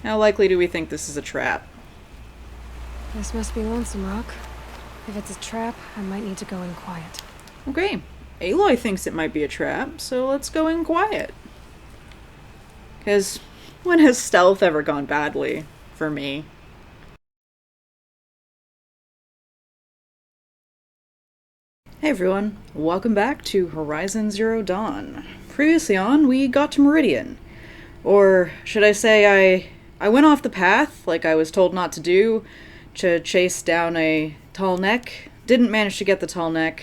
How likely do we think this is a trap? This must be Lonesome Rock. If it's a trap, I might need to go in quiet. Okay, Aloy thinks it might be a trap, so let's go in quiet. Because when has stealth ever gone badly for me? Hey everyone, welcome back to Horizon Zero Dawn. Previously on, we got to Meridian. Or should I say I went off the path, like I was told not to do, to chase down a Tallneck. Didn't manage to get the Tallneck.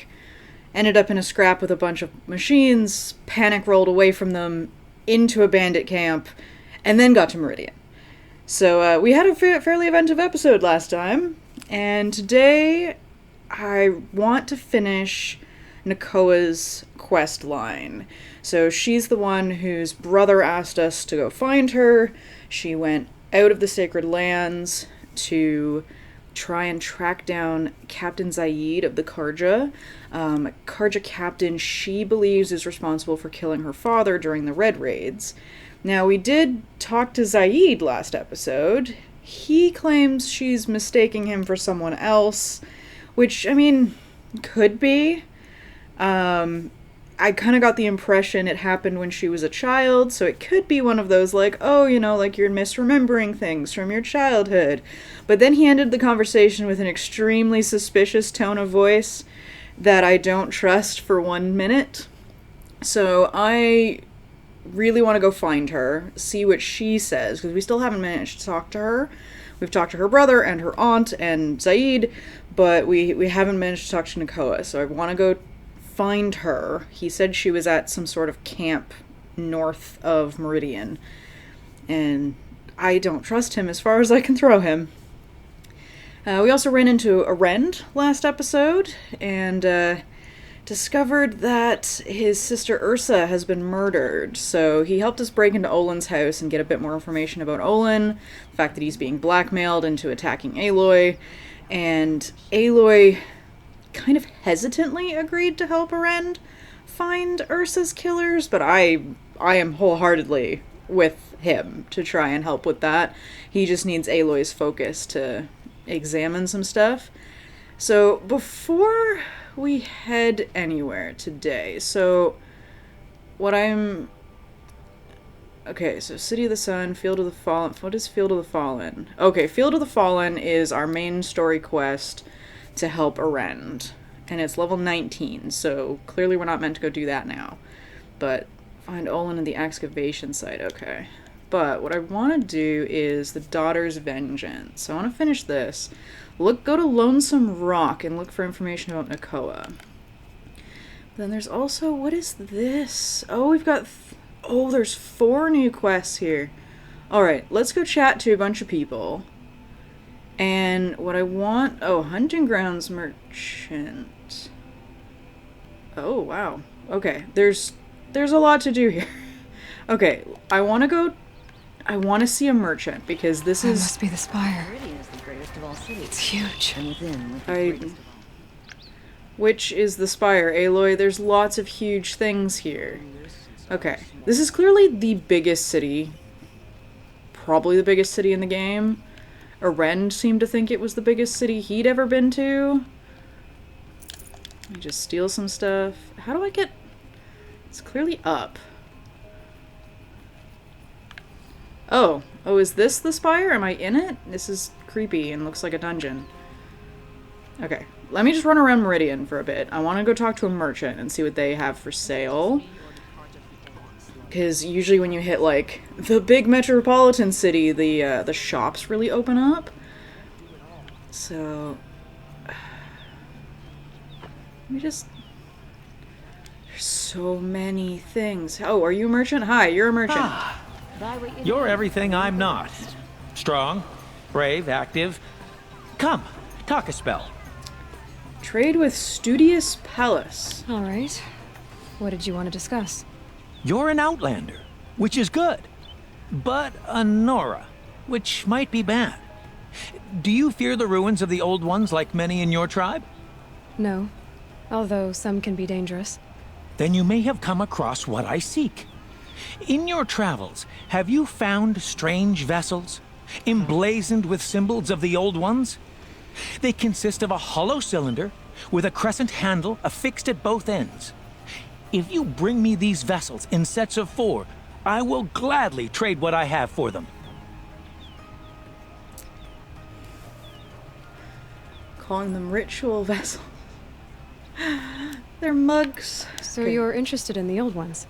Ended up in a scrap with a bunch of machines, panic rolled away from them, into a bandit camp, and then got to Meridian. So we had a fairly eventive episode last time, and today I want to finish Nakoa's quest line. So she's the one whose brother asked us to go find her. She went out of the Sacred Lands to try and track down Captain Zaid of the Karja. Karja captain she believes is responsible for killing her father during the Red Raids. Now, we did talk to Zaid last episode. He claims she's mistaking him for someone else, which, I mean, could be. I kind of got the impression it happened when she was a child, so it could be one of those, like, oh, you know, like you're misremembering things from your childhood. But then he ended the conversation with an extremely suspicious tone of voice that I don't trust for 1 minute. So I really want to go find her, see what she says, because we still haven't managed to talk to her. We've talked to her brother and her aunt and Zaid, but we haven't managed to talk to Nakoa, so I want to go find her. He said she was at some sort of camp north of Meridian, and I don't trust him as far as I can throw him. We also ran into a Rend last episode, and discovered that his sister Ursa has been murdered. So he helped us break into Olin's house and get a bit more information about Olin, the fact that he's being blackmailed into attacking Aloy, and Aloy kind of hesitantly agreed to help Rend find Ursa's killers, but I am wholeheartedly with him to try and help with that. He just needs Aloy's focus to examine some stuff. So before we head anywhere today, so okay, so City of the Sun, Field of the Fallen. What is Field of the Fallen? Okay, Field of the Fallen is our main story quest to help Rend, and it's level 19, so clearly we're not meant to go do that now. But find Olin in the excavation site, okay. But what I want to do is the Daughter's Vengeance. So I want to finish this. Go to Lonesome Rock and look for information about Nakoa. Then there's also, what is this? Oh, we've got, there's 4 new quests here. Alright, let's go chat to a bunch of people. And what I want, Hunting Grounds Merchant. Oh, wow. Okay, there's a lot to do here. Okay, I want to see a merchant, because this That is... must be the spire. Meridian is the greatest of all cities. It's huge. And within, with the greatest. Which is the spire, Aloy? There's lots of huge things here. Okay, this is clearly the biggest city. Probably the biggest city in the game. Rend seemed to think it was the biggest city he'd ever been to. Let me just steal some stuff. How do I get... It's clearly up. Oh, is this the spire? Am I in it? This is creepy and looks like a dungeon. Okay, let me just run around Meridian for a bit. I want to go talk to a merchant and see what they have for sale. Because usually when you hit, like, the big metropolitan city, the shops really open up. So... Let me just... There's so many things. Oh, are you a merchant? Hi, you're a merchant. You're everything I'm not. Strong, brave, active. Come, talk a spell. Trade with Studious Palace. All right. What did you want to discuss? You're an outlander, which is good. But a Nora, which might be bad. Do you fear the ruins of the old ones like many in your tribe? No. Although some can be dangerous. Then you may have come across what I seek. In your travels, have you found strange vessels? emblazoned with symbols of the Old Ones. They consist of a hollow cylinder with a crescent handle affixed at both ends. If you bring me these vessels in sets of 4, I will gladly trade what I have for them. Calling them ritual vessels. They're mugs. So Okay. you're interested in the old ones?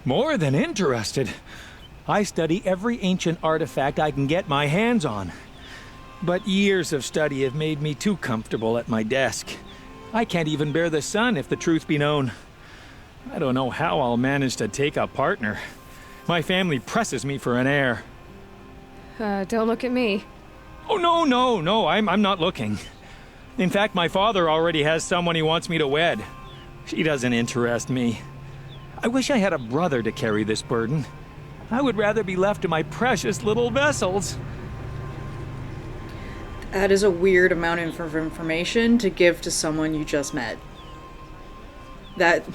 More than interested. I study every ancient artifact I can get my hands on. But years of study have made me too comfortable at my desk. I can't even bear the sun, if the truth be known. I don't know how I'll manage to take a partner. My family presses me for an heir. Don't look at me. Oh, no, I'm not looking. In fact, my father already has someone he wants me to wed. She doesn't interest me. I wish I had a brother to carry this burden. I would rather be left to my precious little vessels. That is a weird amount of information to give to someone you just met. That's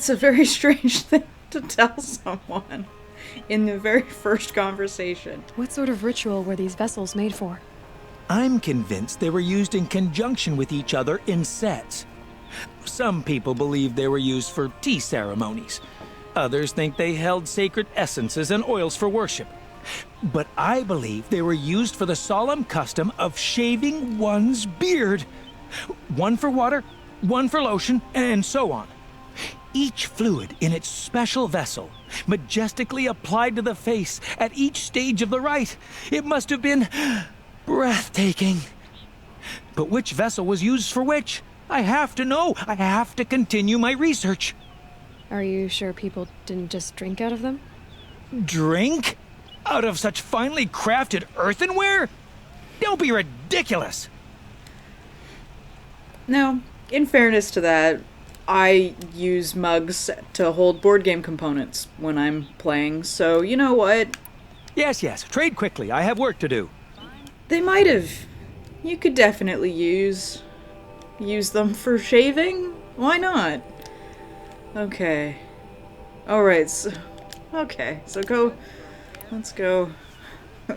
a very strange thing to tell someone in the very first conversation. What sort of ritual were these vessels made for? I'm convinced they were used in conjunction with each other in sets. Some people believe they were used for tea ceremonies. Others think they held sacred essences and oils for worship. But I believe they were used for the solemn custom of shaving one's beard. One for water, one for lotion, and so on. Each fluid in its special vessel, majestically applied to the face at each stage of the rite. It must have been breathtaking. But which vessel was used for which? I have to know. I have to continue my research. Are you sure people didn't just drink out of them? Drink? Out of such finely crafted earthenware? Don't be ridiculous. Now, in fairness to that, I use mugs to hold board game components when I'm playing, so you know what? Yes, trade quickly. I have work to do. They might have. You could definitely use them for shaving. Why not? Okay. Alright, so let's go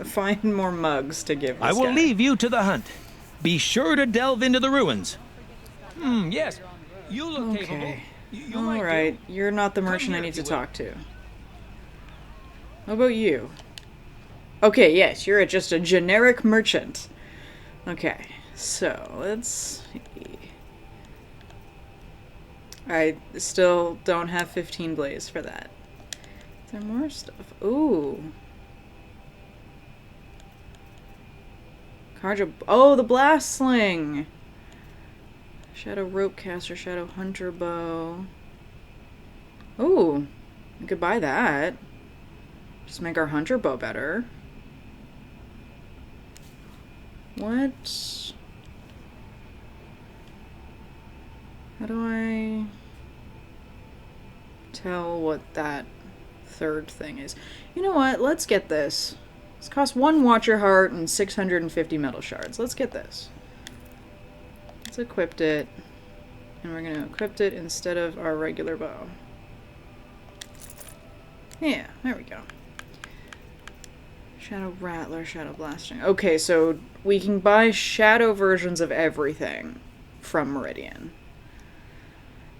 find more mugs to give this I will guy. leave you to the hunt. Be sure to delve into the ruins. Yes. You look capable. Okay. You might do. Alright, you're not the merchant I here need if to you will. talk to. How about you? Okay, yes, you're just a generic merchant. Okay, so let's see. I still don't have 15 blaze for that. Is there more stuff? Ooh. Oh, the blast sling! Shadow rope caster, shadow hunter bow. Ooh, we could buy that. Just make our hunter bow better. What? How do I tell what that third thing is? You know what? Let's get this. This costs 1 Watcher Heart and 650 metal shards. Let's get this. Let's equip it. And we're going to equip it instead of our regular bow. Yeah, there we go. Shadow Rattler, Shadow Blasting. Okay, so we can buy shadow versions of everything from Meridian.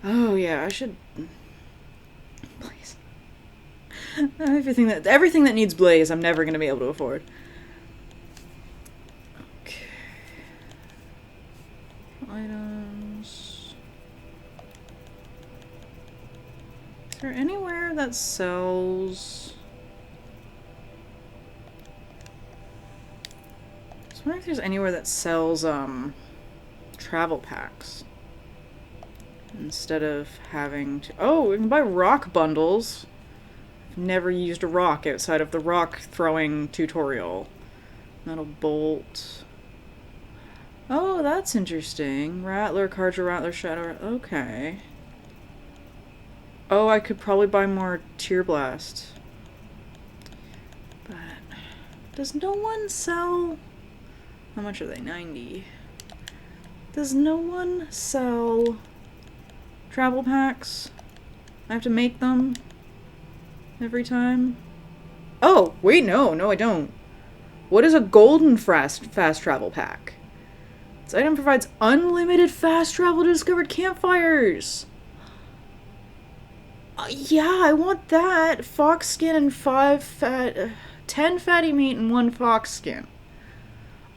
Oh yeah, I should... Please. Everything that needs blaze, I'm never going to be able to afford. Okay. Items. Is there anywhere that sells... I was wondering if there's anywhere that sells, travel packs. Instead of having to... Oh, we can buy rock bundles. I've never used a rock outside of the rock throwing tutorial. Metal bolt. Oh, that's interesting. Rattler, Carja, Rattler, Shadow... Okay. Oh, I could probably buy more Tear Blast. But... Does no one sell... How much are they? 90. Does no one sell travel packs? I have to make them every time? Oh, wait, no, I don't. What is a golden fast travel pack? This item provides unlimited fast travel to discovered campfires. Yeah, I want that. Fox skin and 10 fatty meat and 1 fox skin.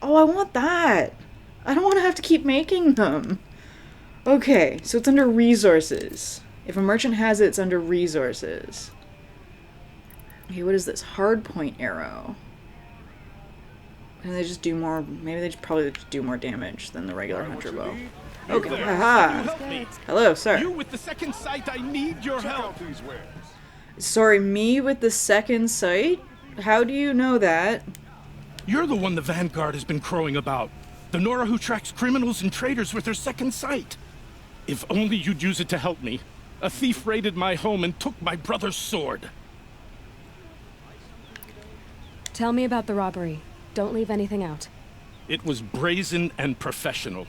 Oh, I want that. I don't want to have to keep making them. Okay, so it's under resources. If a merchant has it, it's under resources. Okay, what is this? Hardpoint arrow. And they just do more, maybe they probably just do more damage than the regular hunter bow. Okay, haha. Hello, sir. You with the second sight, I need your help. Sorry, me with the second sight? How do you know that? You're the one the Vanguard has been crowing about. The Nora who tracks criminals and traitors with her second sight. If only you'd use it to help me. A thief raided my home and took my brother's sword. Tell me about the robbery. Don't leave anything out. It was brazen and professional.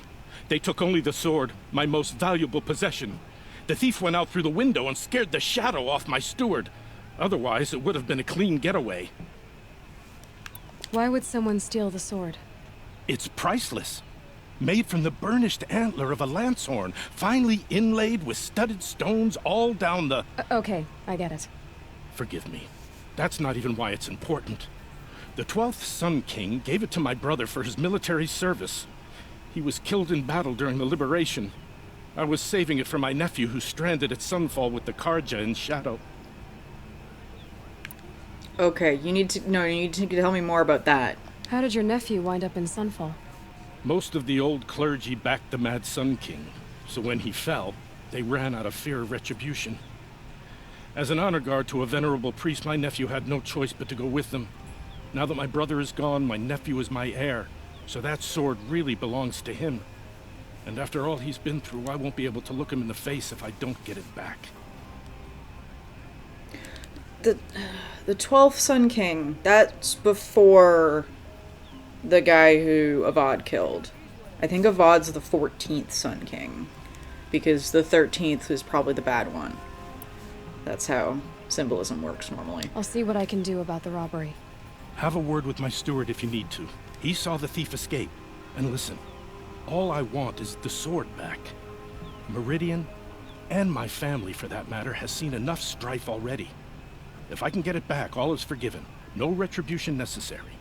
They took only the sword, my most valuable possession. The thief went out through the window and scared the shadow off my steward. Otherwise, it would have been a clean getaway. Why would someone steal the sword? It's priceless. Made from the burnished antler of a lancehorn, finely inlaid with studded stones all down the... Okay, I get it. Forgive me. That's not even why it's important. The 12th Sun King gave it to my brother for his military service. He was killed in battle during the liberation. I was saving it for my nephew who's stranded at Sunfall with the Karja in Shadow. Okay, you need to tell me more about that. How did your nephew wind up in Sunfall? Most of the old clergy backed the Mad Sun King, so when he fell, they ran out of fear of retribution. As an honor guard to a venerable priest, my nephew had no choice but to go with them. Now that my brother is gone, my nephew is my heir, so that sword really belongs to him. And after all he's been through, I won't be able to look him in the face if I don't get it back. The 12th Sun King, that's before the guy who Avad killed. I think Avad's the 14th Sun King, because the 13th is probably the bad one. That's how symbolism works normally. I'll see what I can do about the robbery. Have a word with my steward if you need to. He saw the thief escape. And listen, all I want is the sword back. Meridian, and my family for that matter, has seen enough strife already. If I can get it back, all is forgiven. No retribution necessary.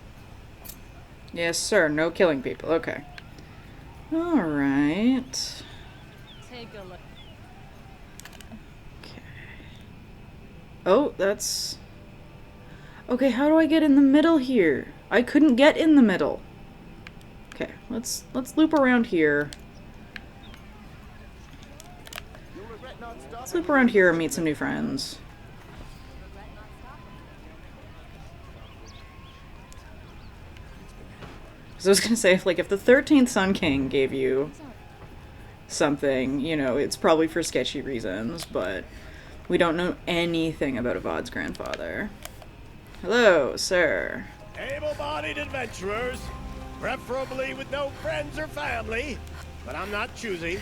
Yes, sir. No killing people. Okay. Alright. Take a look. Okay. Oh, that's... Okay, how do I get in the middle here? I couldn't get in the middle. Okay, let's loop around here. Let's loop around here and meet some new friends. So I was gonna say, if the 13th Sun King gave you something, you know, it's probably for sketchy reasons, but we don't know anything about Avad's grandfather. Hello, sir. Able-bodied adventurers, preferably with no friends or family, but I'm not choosy.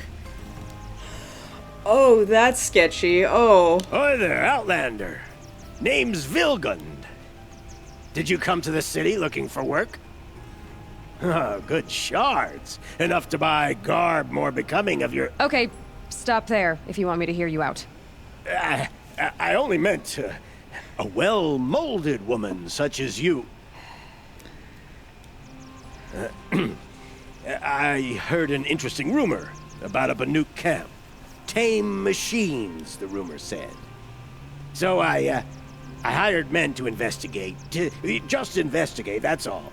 Oh, that's sketchy. Oh. Hi there, Outlander. Name's Vilgund. Did you come to the city looking for work? Oh, good shards. Enough to buy garb more becoming of your... Okay, stop there if you want me to hear you out. I only meant a well-molded woman such as you. I heard an interesting rumor about a Banuk camp. Tame machines, the rumor said. So I hired men to investigate. Just investigate, that's all.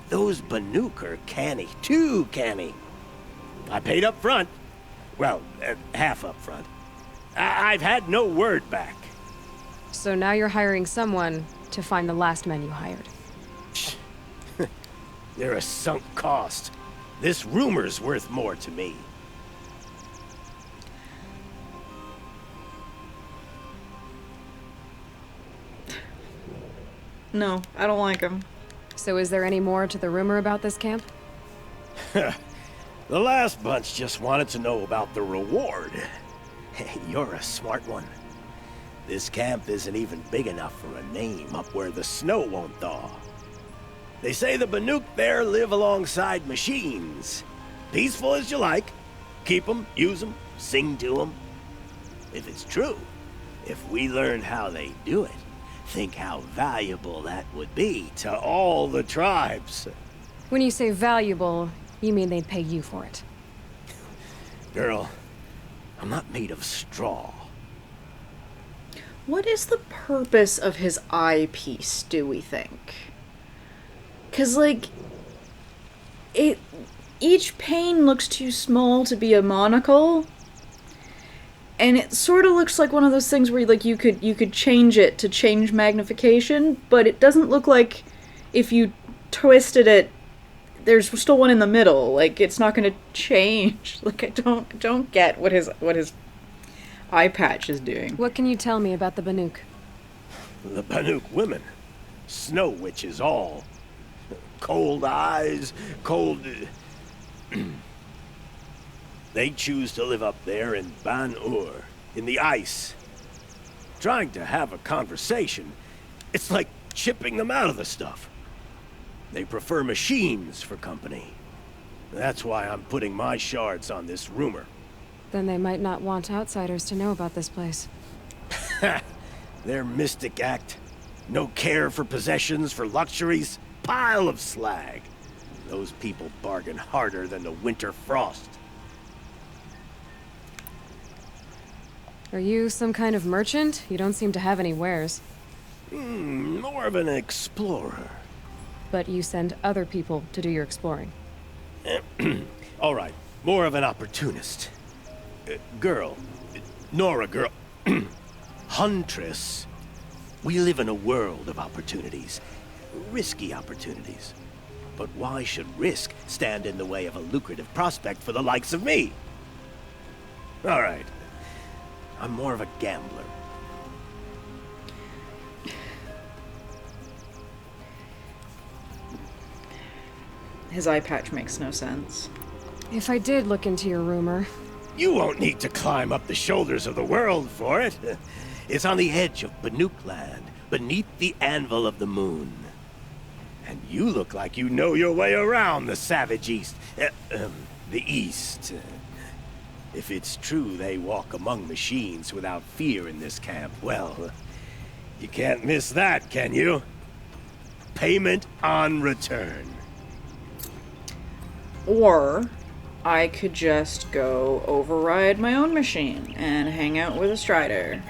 Those Banuk are canny, too canny. I paid up front. Well, half up front. I've had no word back. So now you're hiring someone to find the last men you hired. They're a sunk cost. This rumor's worth more to me. No, I don't like him. So is there any more to the rumor about this camp? The last bunch just wanted to know about the reward. You're a smart one. This camp isn't even big enough for a name up where the snow won't thaw. They say the Banuk there live alongside machines. Peaceful as you like. Keep 'em, use 'em, sing to 'em. If it's true, if we learn how they do it, think how valuable that would be to all the tribes. When you say valuable, you mean they'd pay you for it. Girl, I'm not made of straw. What is the purpose of his eyepiece, do we think? 'Cause, like, each pane looks too small to be a monocle. And it sort of looks like one of those things where, like, you could change it to change magnification, but it doesn't look like if you twisted it, there's still one in the middle. Like, it's not going to change. Like, I don't get what his eye patch is doing. What can you tell me about the Banuk? The Banuk women. Snow witches all. Cold eyes, cold... They choose to live up there in Ban-Ur, in the ice. Trying to have a conversation, it's like chipping them out of the stuff. They prefer machines for company. That's why I'm putting my shards on this rumor. Then they might not want outsiders to know about this place. Their mystic act. No care for possessions, for luxuries. Pile of slag. Those people bargain harder than the winter frost. Are you some kind of merchant? You don't seem to have any wares. More of an explorer. But you send other people to do your exploring. All right, more of an opportunist. Girl. Nora girl. Huntress. We live in a world of opportunities. Risky opportunities. But why should risk stand in the way of a lucrative prospect for the likes of me? All right. I'm more of a gambler. His eye patch makes no sense. If I did look into your rumor... You won't need to climb up the shoulders of the world for it. It's on the edge of Banuk land, beneath the anvil of the moon. And you look like you know your way around the savage east. The east. If it's true they walk among machines without fear in this camp, well, you can't miss that, can you? Payment on return. Or I could just go override my own machine and hang out with a strider.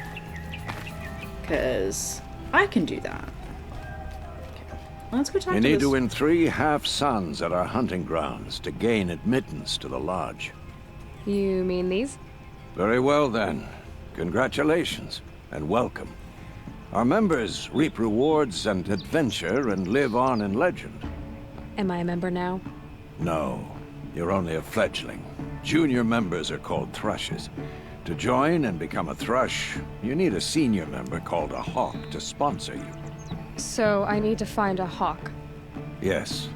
'Cause I can do that. Okay. Let's go talk You to need this... to win 3 half-suns at our hunting grounds to gain admittance to the lodge. You mean these? Very well then. Congratulations and welcome. Our members reap rewards and adventure and live on in legend. Am I a member now? No, you're only a fledgling. Junior members are called thrushes. To join and become a thrush, you need a senior member called a hawk to sponsor you. So I need to find a hawk. Yes,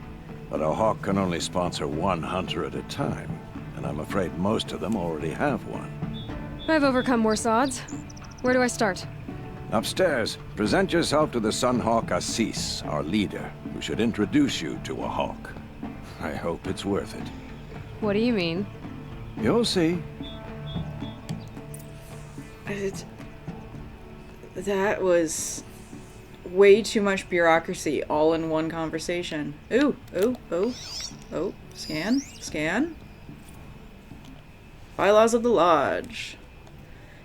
but a hawk can only sponsor 1 hunter at a time, and I'm afraid most of them already have one. I've overcome worse odds. Where do I start? Upstairs, present yourself to the Sunhawk Assis, our leader, who should introduce you to a hawk. I hope it's worth it. What do you mean? You'll see. That was way too much bureaucracy all in one conversation. Ooh, oh, scan. Bylaws of the Lodge.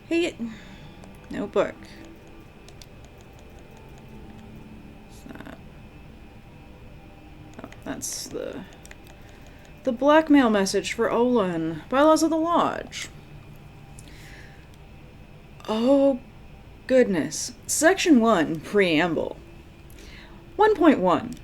Hey, notebook. What's that? Oh, that's the blackmail message for Olin. Bylaws of the Lodge. Oh, goodness. Section 1, Preamble. 1.1.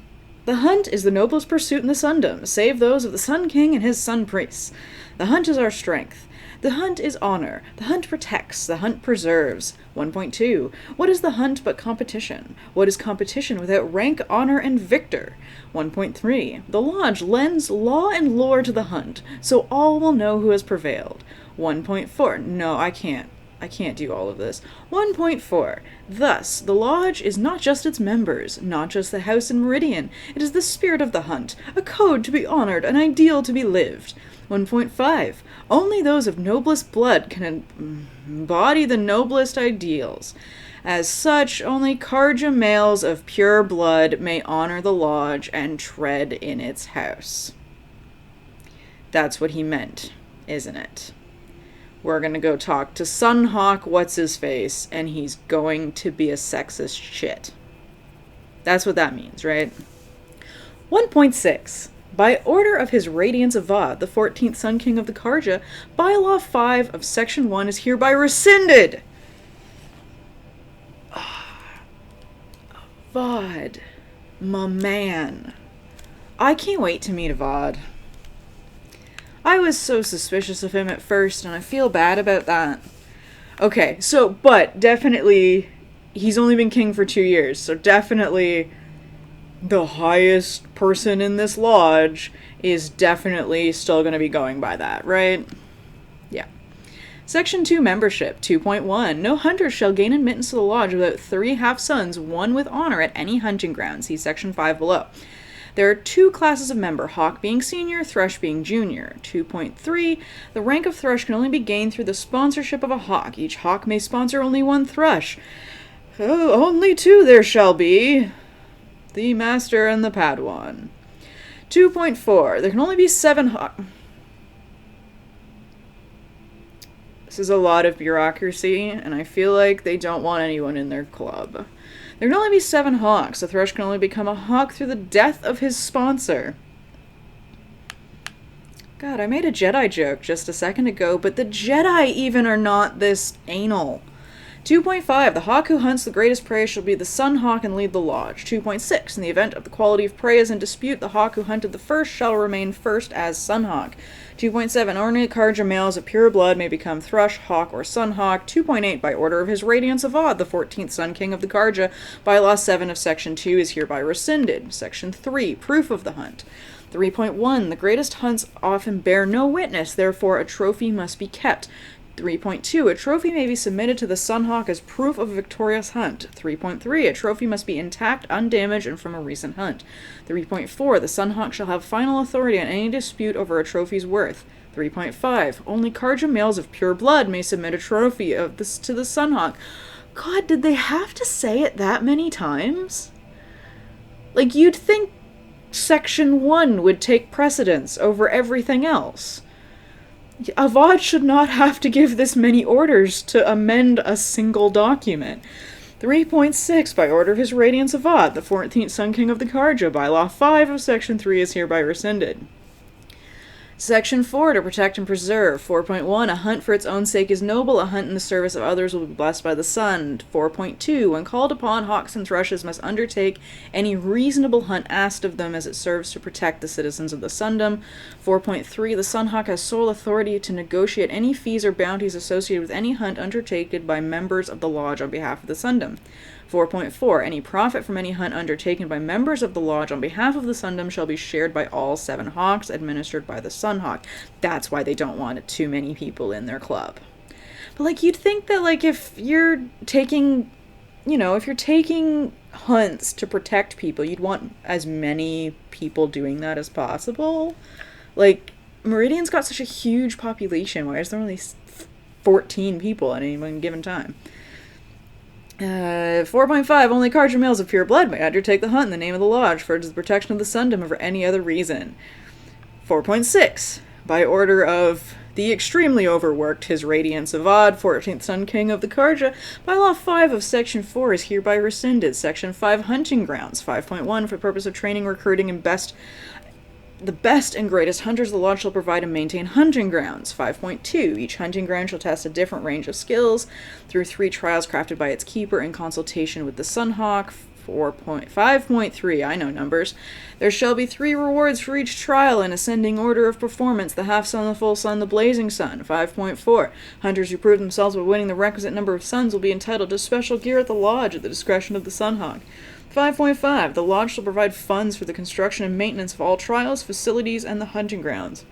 The hunt is the noblest pursuit in the Sundom, save those of the Sun King and his Sun Priests. The hunt is our strength. The hunt is honor. The hunt protects. The hunt preserves. 1.2. What is the hunt but competition? What is competition without rank, honor, and victor? 1.3. The Lodge lends law and lore to the hunt, so all will know who has prevailed. 1.4. No, I can't. I can't do all of this. 1.4. Thus, the Lodge is not just its members, not just the house in Meridian. It is the spirit of the hunt, a code to be honored, an ideal to be lived. 1.5. Only those of noblest blood can embody the noblest ideals. As such, only Karja males of pure blood may honor the Lodge and tread in its house. That's what he meant, isn't it? We're gonna go talk to Sunhawk what's-his-face, and he's going to be a sexist shit. That's what that means, right? 1.6. By order of His Radiance Avad, the 14th Sun King of the Karja, Bylaw 5 of Section 1 is hereby rescinded! Avad. My man. I can't wait to meet Avad. I was so suspicious of him at first, and I feel bad about that. Okay, so, but definitely, he's only been king for 2 years, so definitely the highest person in this lodge is definitely still going to be going by that, right? Yeah. Section 2 Membership 2.1. No hunter shall gain admittance to the lodge without 3 half-sons, one with honor at any hunting ground. See Section 5 below. There are 2 classes of member, Hawk being senior, Thrush being junior. 2.3. The rank of Thrush can only be gained through the sponsorship of a Hawk. Each Hawk may sponsor only 1 Thrush. Oh, only 2 there shall be. The Master and the Padawan. 2.4. There can only be 7 Hawk... This is a lot of bureaucracy, and I feel like they don't want anyone in their club. There can only be 7 Hawks. A Thrush can only become a Hawk through the death of his sponsor. God, I made a Jedi joke just a second ago, but the Jedi even are not this anal. 2.5. The Hawk who hunts the greatest prey shall be the Sun Hawk and lead the lodge. 2.6. In the event of the quality of prey is in dispute, the Hawk who hunted the first shall remain first as Sun Hawk. 2.7. Only Karja males of pure blood may become Thrush, Hawk, or Sun Hawk. 2.8. By order of His Radiance Avad, the 14th Sun King of the Karja, Bylaw 7 of Section 2 is hereby rescinded. Section 3. Proof of the hunt. 3.1. The greatest hunts often bear no witness, therefore a trophy must be kept. 3.2. A trophy may be submitted to the Sunhawk as proof of a victorious hunt. 3.3. A trophy must be intact, undamaged, and from a recent hunt. 3.4. The Sunhawk shall have final authority on any dispute over a trophy's worth. 3.5. Only Karja males of pure blood may submit a trophy of this to the Sunhawk. God, did they have to say it that many times? Like, you'd think Section 1 would take precedence over everything else. Avad should not have to give this many orders to amend a single document. 3.6. By order of His Radiance Avad, the 14th Sun King of the Karja, Bylaw 5 of Section 3 is hereby rescinded. Section 4. To protect and preserve. 4.1. A hunt for its own sake is noble. A hunt in the service of others will be blessed by the sun. 4.2. When called upon, hawks and thrushes must undertake any reasonable hunt asked of them as it serves to protect the citizens of the Sundom. 4.3. The Sunhawk has sole authority to negotiate any fees or bounties associated with any hunt undertaken by members of the Lodge on behalf of the Sundom. 4.4. Any profit from any hunt undertaken by members of the Lodge on behalf of the Sundom shall be shared by all 7 Hawks administered by the Sunhawk. That's why they don't want too many people in their club. But, like, you'd think that, like, if you're taking, if you're taking hunts to protect people, you'd want as many people doing that as possible. Like, Meridian's got such a huge population. Why is there only 14 people at any one given time? 4.5. Only Karja males of pure blood may undertake the hunt in the name of the Lodge for the protection of the Sundom or for any other reason. 4.6. By order of the extremely overworked His Radiance Avad, 14th Sun King of the Karja, Bylaw 5 of Section 4 is hereby rescinded. Section 5. Hunting Grounds. 5.1. For the purpose of training, recruiting, and the best and greatest hunters the Lodge shall provide and maintain hunting grounds. 5.2. Each hunting ground shall test a different range of skills through 3 trials crafted by its keeper in consultation with the Sunhawk. 5.3. I know numbers. There shall be 3 rewards for each trial in ascending order of performance: the half sun, the full sun, the blazing sun. 5.4. Hunters who prove themselves by winning the requisite number of suns will be entitled to special gear at the Lodge at the discretion of the Sunhawk. 5.5. The Lodge shall provide funds for the construction and maintenance of all trials, facilities, and the hunting grounds.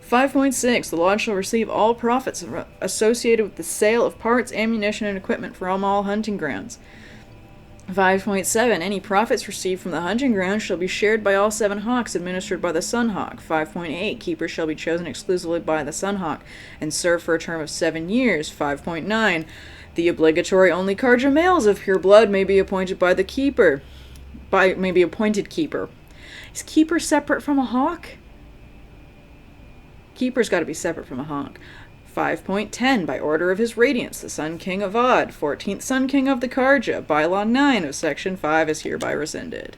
5.6. The Lodge shall receive all profits associated with the sale of parts, ammunition, and equipment from all hunting grounds. 5.7. Any profits received from the hunting grounds shall be shared by all 7 hawks administered by the Sunhawk. 5.8. Keepers shall be chosen exclusively by the Sunhawk and serve for a term of 7 years. 5.9. The obligatory only Karja males of pure blood may be appointed by the keeper. May be appointed keeper. Is keeper separate from a hawk? Keeper's got to be separate from a hawk. 5.10. By order of His Radiance, the Sun King of Odd, 14th Sun King of the Karja, Bylaw 9 of Section 5 is hereby rescinded.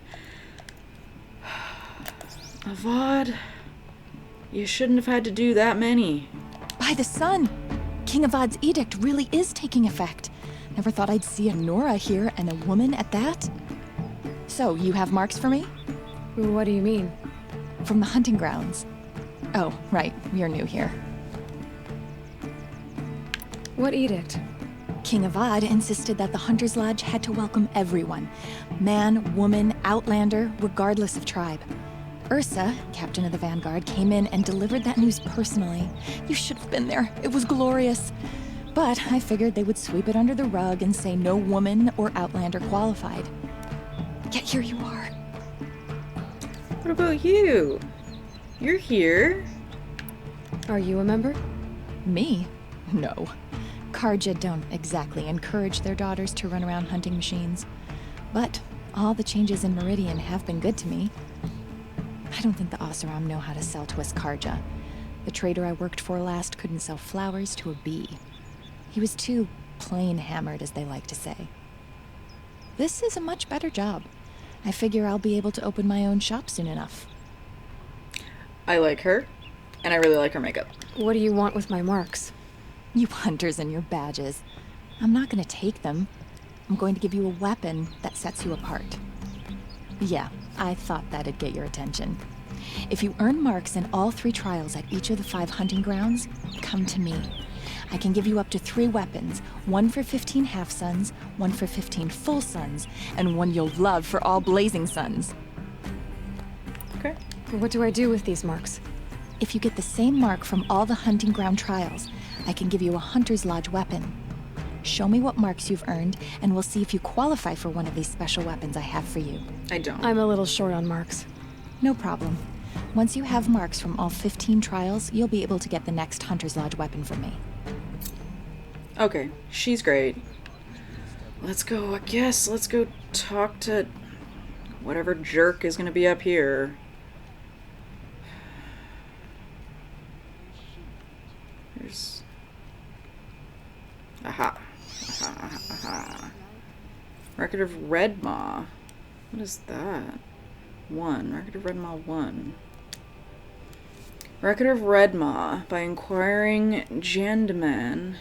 Avad, you shouldn't have had to do that many. By the sun! King Avad's edict really is taking effect. Never thought I'd see a Nora here, and a woman at that. So, you have marks for me? What do you mean? From the hunting grounds. Oh, right, you're new here. What edict? King Avad insisted that the Hunter's Lodge had to welcome everyone. Man, woman, outlander, regardless of tribe. Ursa, captain of the Vanguard, came in and delivered that news personally. You should have been there. It was glorious. But I figured they would sweep it under the rug and say no woman or outlander qualified. Yet here you are. What about you? You're here. Are you a member? Me? No. Karja don't exactly encourage their daughters to run around hunting machines. But all the changes in Meridian have been good to me. I don't think the Oseram know how to sell to us Karja. The trader I worked for last couldn't sell flowers to a bee. He was too plain hammered, as they like to say. This is a much better job. I figure I'll be able to open my own shop soon enough. I like her, and I really like her makeup. What do you want with my marks? You hunters and your badges. I'm not going to take them. I'm going to give you a weapon that sets you apart. Yeah, I thought that'd get your attention. If you earn marks in all 3 trials at each of the 5 hunting grounds, come to me. I can give you up to 3 weapons, 1 for 15 half-suns, 1 for 15 full suns, and 1 you'll love for all blazing suns. Okay. What do I do with these marks? If you get the same mark from all the hunting ground trials, I can give you a Hunter's Lodge weapon. Show me what marks you've earned, and we'll see if you qualify for one of these special weapons I have for you. I don't. I'm a little short on marks. No problem. Once you have marks from all 15 trials, you'll be able to get the next Hunter's Lodge weapon from me. Okay, she's great. Let's go, I guess, let's go talk to whatever jerk is gonna be up here. There's... Aha. Aha, aha. Record of Redmaw. What is that? 1. Record of Redmaw 1. Record of Redmaw by inquiring Jandaman,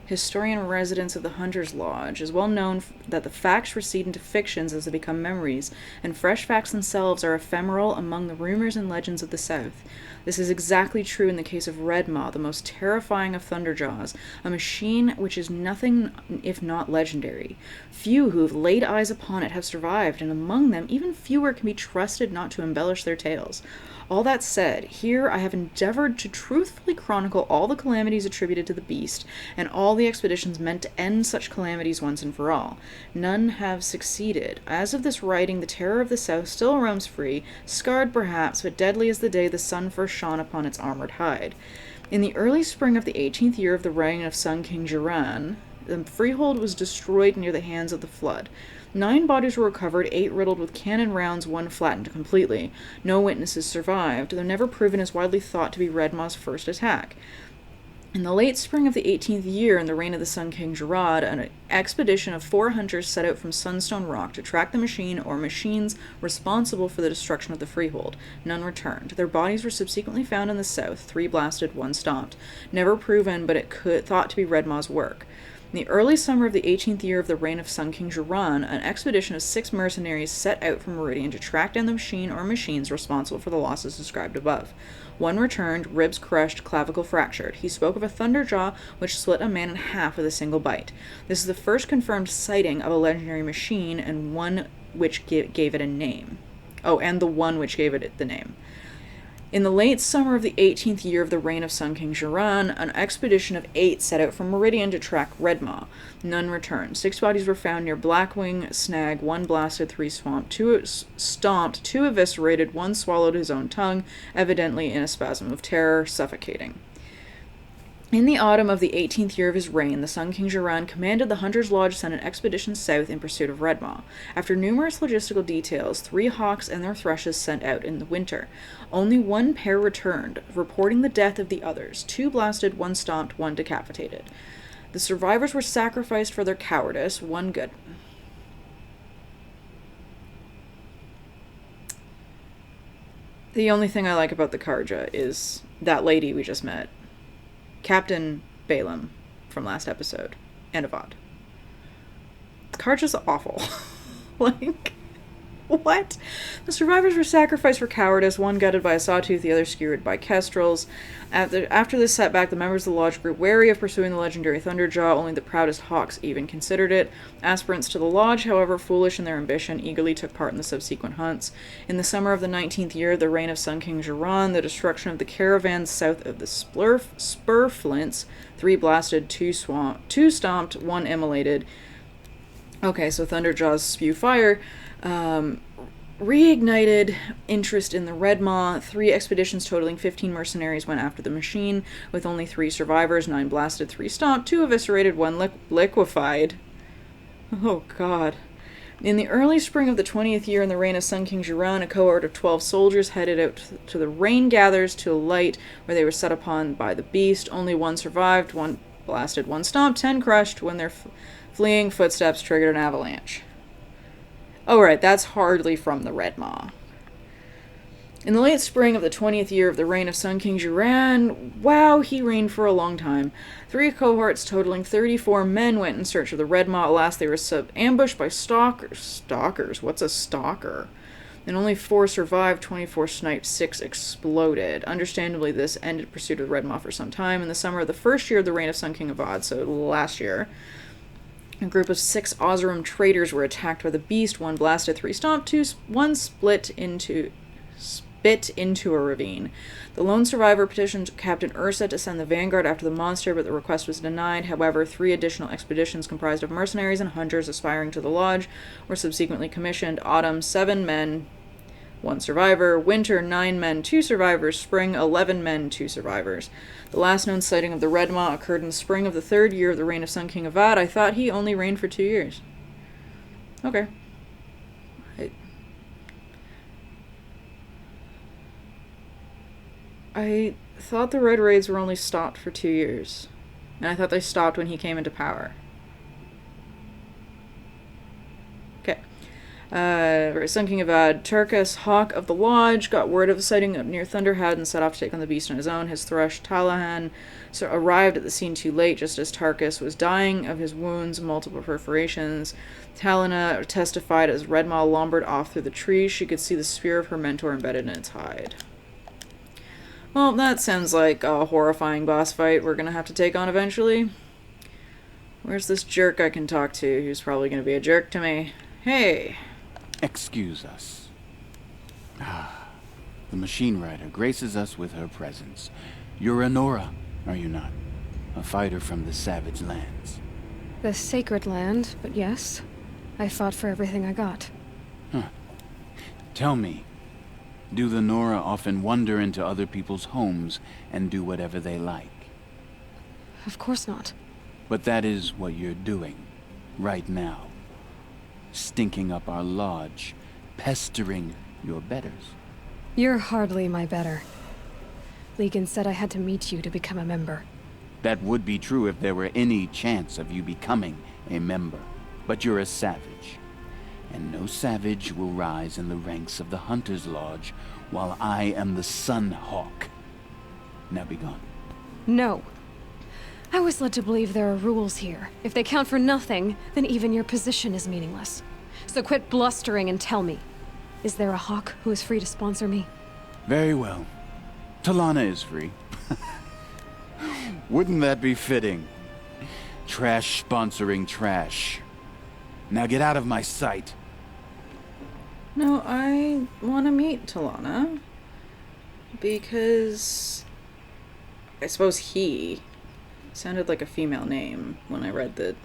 historian and residents of the Hunter's Lodge, is well known that the facts recede into fictions as they become memories, and fresh facts themselves are ephemeral among the rumors and legends of the South. This is exactly true in the case of Redmaw, the most terrifying of Thunderjaws, a machine which is nothing if not legendary. Few who have laid eyes upon it have survived, and among them even fewer can be trusted not to embellish their tales. All that said, here I have endeavored to truthfully chronicle all the calamities attributed to the beast, and all the expeditions meant to end such calamities once and for all. None have succeeded. As of this writing, the terror of the South still roams free, scarred perhaps, but deadly as the day the sun first shone upon its armored hide. In the early spring of the 18th year of the reign of Sun King Jiran, the freehold was destroyed near the hands of the flood. 9 bodies were recovered, 8 riddled with cannon rounds, 1 flattened completely. No witnesses survived, though never proven as widely thought to be Redmaw's first attack. In the late spring of the 18th year, in the reign of the Sun King Jarad, an expedition of 4 hunters set out from Sunstone Rock to track the machine or machines responsible for the destruction of the freehold. None returned. Their bodies were subsequently found in the south, 3 blasted, 1 stomped. Never proven, but thought to be Redmaw's work. In the early summer of the 18th year of the reign of Sun King Jiran, an expedition of 6 mercenaries set out from Meridian to track down the machine or machines responsible for the losses described above. 1 returned, ribs crushed, clavicle fractured. He spoke of a thunderjaw which split a man in half with a single bite. This is the first confirmed sighting of a legendary machine, and one which gave it a name. Oh, and the one which gave it the name. In the late summer of the 18th year of the reign of Sun King Jiran, an expedition of 8 set out from Meridian to track Redmaw. None returned. 6 bodies were found near Blackwing Snag, 1 blasted, 3 swamped, 2 stomped, 2 eviscerated, 1 swallowed his own tongue, evidently in a spasm of terror, suffocating. In the autumn of the 18th year of his reign, the Sun King Jiran commanded the Hunter's Lodge sent an expedition south in pursuit of Redmaw. After numerous logistical details, 3 hawks and their thrushes sent out in the winter. Only 1 pair returned, reporting the death of the others, 2 blasted, 1 stomped, 1 decapitated. The survivors were sacrificed for their cowardice, 1 good. The only thing I like about the Karja is that lady we just met. Captain Balaam from last episode, and Avad. Karja's awful. Like, what? The survivors were sacrificed for cowardice, 1 gutted by a sawtooth, the other skewered by kestrels. After this setback, the members of the lodge grew wary of pursuing the legendary Thunderjaw. Only the proudest hawks even considered it. Aspirants to the lodge, however, foolish in their ambition, eagerly took part in the subsequent hunts. In the summer of the 19th year of the reign of Sun King Jiran, the destruction of the caravans south of the Spurflints, 3 blasted, 2 stomped, 1 immolated. Okay, so Thunderjaws spew fire. Reignited interest in the Redmaw. 3 expeditions totaling 15 mercenaries went after the machine, with only 3 survivors, 9 blasted, 3 stomped, 2 eviscerated, 1 liquefied. Oh god. In the early spring of the 20th year in the reign of Sun King Jiran, a cohort of 12 soldiers headed out to the Rain Gathers to a light, where they were set upon by the beast. Only 1 survived, 1 blasted, 1 stomped, 10 crushed, when their fleeing footsteps triggered an avalanche. Oh, right, that's hardly from the Redmaw. In the late spring of the 20th year of the reign of Sun King Jiran, wow, he reigned for a long time. 3 cohorts totaling 34 men went in search of the Redmaw. Alas, they were ambushed by stalkers. Stalkers? What's a stalker? And only 4 survived, 24 sniped, 6 exploded. Understandably, this ended pursuit of the Redmaw for some time. In the summer of the first year of the reign of Sun King Avad, so last year, a group of 6 Oseram traders were attacked by the beast. 1 blasted, 3 stomped, 1 spit into a ravine. The lone survivor petitioned Captain Ursa to send the vanguard after the monster, but the request was denied. However, 3 additional expeditions comprised of mercenaries and hunters aspiring to the lodge were subsequently commissioned. Autumn, 7 men, 1 survivor. Winter, 9 men, 2 survivors. Spring, 11 men, 2 survivors. The last known sighting of the Redmaw occurred in the spring of the 3rd year of the reign of Sun King Avad. I thought he only reigned for 2 years. Okay. I thought the Red Raids were only stopped for 2 years. And I thought they stopped when he came into power. Okay. Sun King Avad, Turkus, Hawk of the Lodge, got word of a sighting up near Thunderhead and set off to take on the beast on his own. His thrush, Talahan, arrived at the scene too late, just as Tarkus was dying of his wounds, multiple perforations. Talana testified as Redmaw lumbered off through the trees. She could see the spear of her mentor embedded in its hide. Well, that sounds like a horrifying boss fight we're gonna have to take on eventually. Where's this jerk I can talk to who's probably gonna be a jerk to me? Hey! Excuse us. The machine rider graces us with her presence. You're a Nora, are you not? A fighter from the savage lands. The sacred land, but yes. I fought for everything I got. Tell me, do the Nora often wander into other people's homes and do whatever they like? Of course not. But that is what you're doing, right now. Stinking up our lodge, pestering your betters. You're hardly my better. Legan said I had to meet you to become a member. That would be true if there were any chance of you becoming a member. But you're a savage. And no savage will rise in the ranks of the Hunter's Lodge while I am the Sun Hawk. Now be gone. No. I was led to believe there are rules here. If they count for nothing, then even your position is meaningless. So quit blustering and tell me. Is there a Hawk who is free to sponsor me? Very well. Talana is free. Wouldn't that be fitting? Trash sponsoring trash. Now get out of my sight. No, I want to meet Talana. Because I suppose he sounded like a female name when I read the...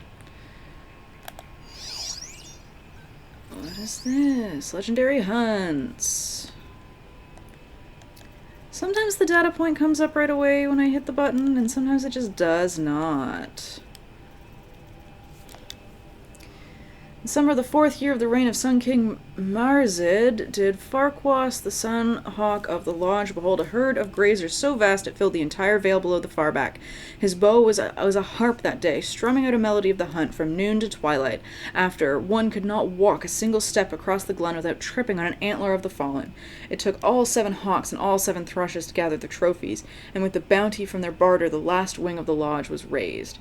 What is this? Legendary hunts. Sometimes the data point comes up right away when I hit the button, and sometimes it just does not. In summer of the 4th year of the reign of Sun King Marzid, did Farquaad, the Sun Hawk of the Lodge, behold a herd of grazers so vast it filled the entire vale below the far back. His bow was a harp that day, strumming out a melody of the hunt from noon to twilight, after one could not walk a single step across the glen without tripping on an antler of the fallen. It took all 7 hawks and all 7 thrushes to gather the trophies, and with the bounty from their barter the last wing of the lodge was raised.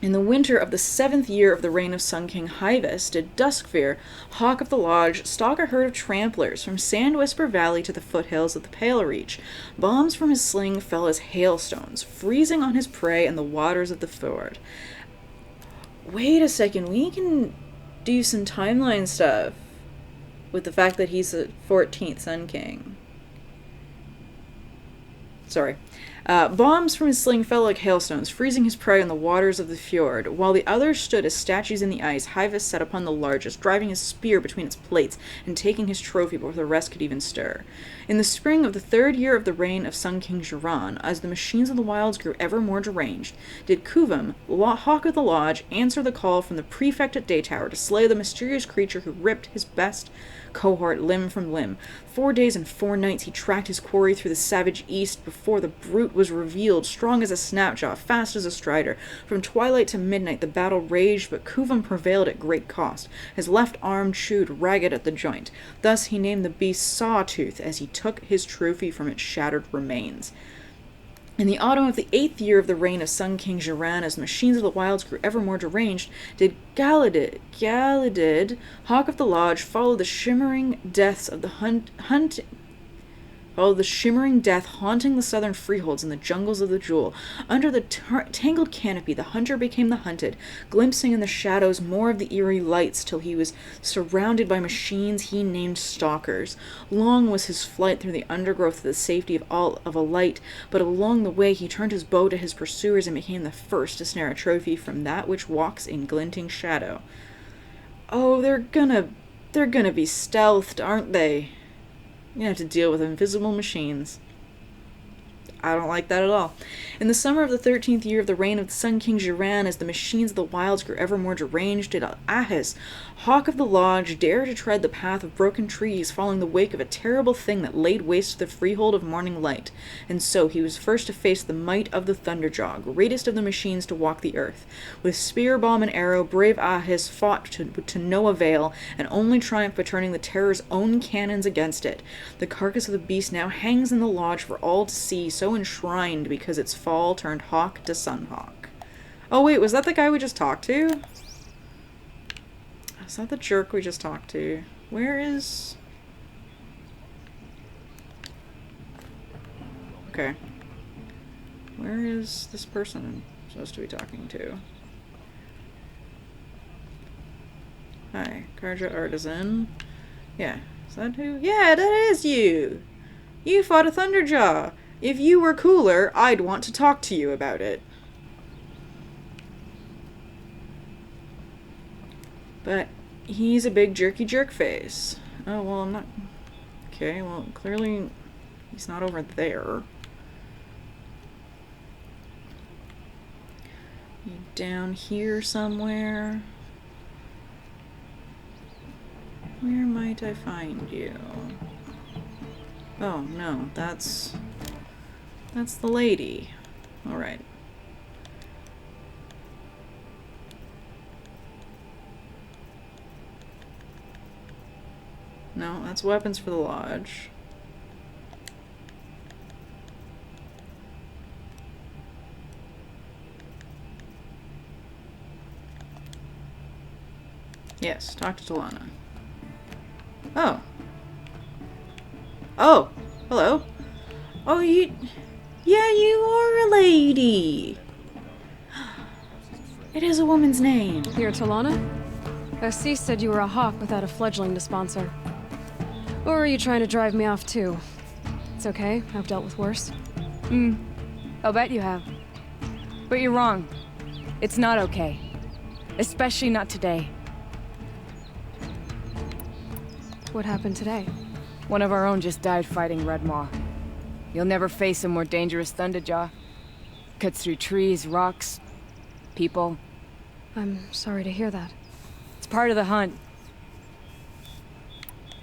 In the winter of the 7th year of the reign of Sun King Hyvis, did Duskfear, Hawk of the Lodge, stalk a herd of tramplers from Sandwhisper Valley to the foothills of the Pale Reach. Bombs from his sling fell as hailstones, freezing on his prey and the waters of the fjord. Wait a second, we can do some timeline stuff with the fact that he's the 14th Sun King. Sorry. Bombs from his sling fell like hailstones, freezing his prey in the waters of the fjord. While the others stood as statues in the ice, Hyvis sat upon the largest, driving his spear between its plates and taking his trophy before the rest could even stir. In the spring of the 3rd year of the reign of Sun King Jiran, as the machines of the wilds grew ever more deranged, did Kuvam, Hawk of the Lodge, answer the call from the prefect at Daytower to slay the mysterious creature who ripped his best cohort limb from limb. 4 days and 4 nights he tracked his quarry through the savage east before the brute was revealed, strong as a snapjaw, fast as a strider. From twilight to midnight the battle raged, but Kuvam prevailed at great cost, his left arm chewed ragged at the joint. Thus he named the beast Sawtooth as he took his trophy from its shattered remains. In the autumn of the 8th year of the reign of Sun King Jiran, as the machines of the wilds grew ever more deranged, did Galadid, Hawk of the Lodge, follow the shimmering deaths of the shimmering death haunting the southern freeholds in the jungles of the Jewel. Under the tangled canopy, the hunter became the hunted, glimpsing in the shadows more of the eerie lights till he was surrounded by machines he named stalkers. Long was his flight through the undergrowth to the safety of a light, but along the way he turned his bow to his pursuers and became the first to snare a trophy from that which walks in glinting shadow. Oh, they're gonna be stealthed, aren't they? You have to deal with invisible machines. I don't like that at all. In the summer of the 13th year of the reign of the Sun King Jiran, as the machines of the wilds grew ever more deranged, did Ahis, Hawk of the Lodge, dare to tread the path of broken trees, following the wake of a terrible thing that laid waste the freehold of morning light. And so he was first to face the might of the Thunderjaw, greatest of the machines to walk the earth. With spear, bomb, and arrow, brave Ahis fought to no avail, and only triumphed by turning the Terror's own cannons against it. The carcass of the beast now hangs in the lodge for all to see, so enshrined because its fall turned hawk to sunhawk. Oh wait, was that the guy we just talked to? Is that the jerk we just talked to? Where is... Okay. Where is this person I'm supposed to be talking to? Hi, Karja Artisan. Yeah, is that who? Yeah, that is you! You fought a Thunderjaw! If you were cooler, I'd want to talk to you about it. But he's a big jerky jerk face. Oh, well, I'm not... Okay, well, clearly he's not over there. You down here somewhere? Where might I find you? Oh, no, that's the lady. Alright. No, that's weapons for the lodge. Yes, talk to Talana. Oh. Oh, hello. Oh, you... Yeah, you are a lady. It is a woman's name. You're Talana? OC said you were a hawk without a fledgling to sponsor. Or are you trying to drive me off too? It's okay, I've dealt with worse. I'll bet you have. But you're wrong. It's not okay. Especially not today. What happened today? One of our own just died fighting Red Maw. You'll never face a more dangerous Thunderjaw. Cuts through trees, rocks, people. I'm sorry to hear that. It's part of the hunt.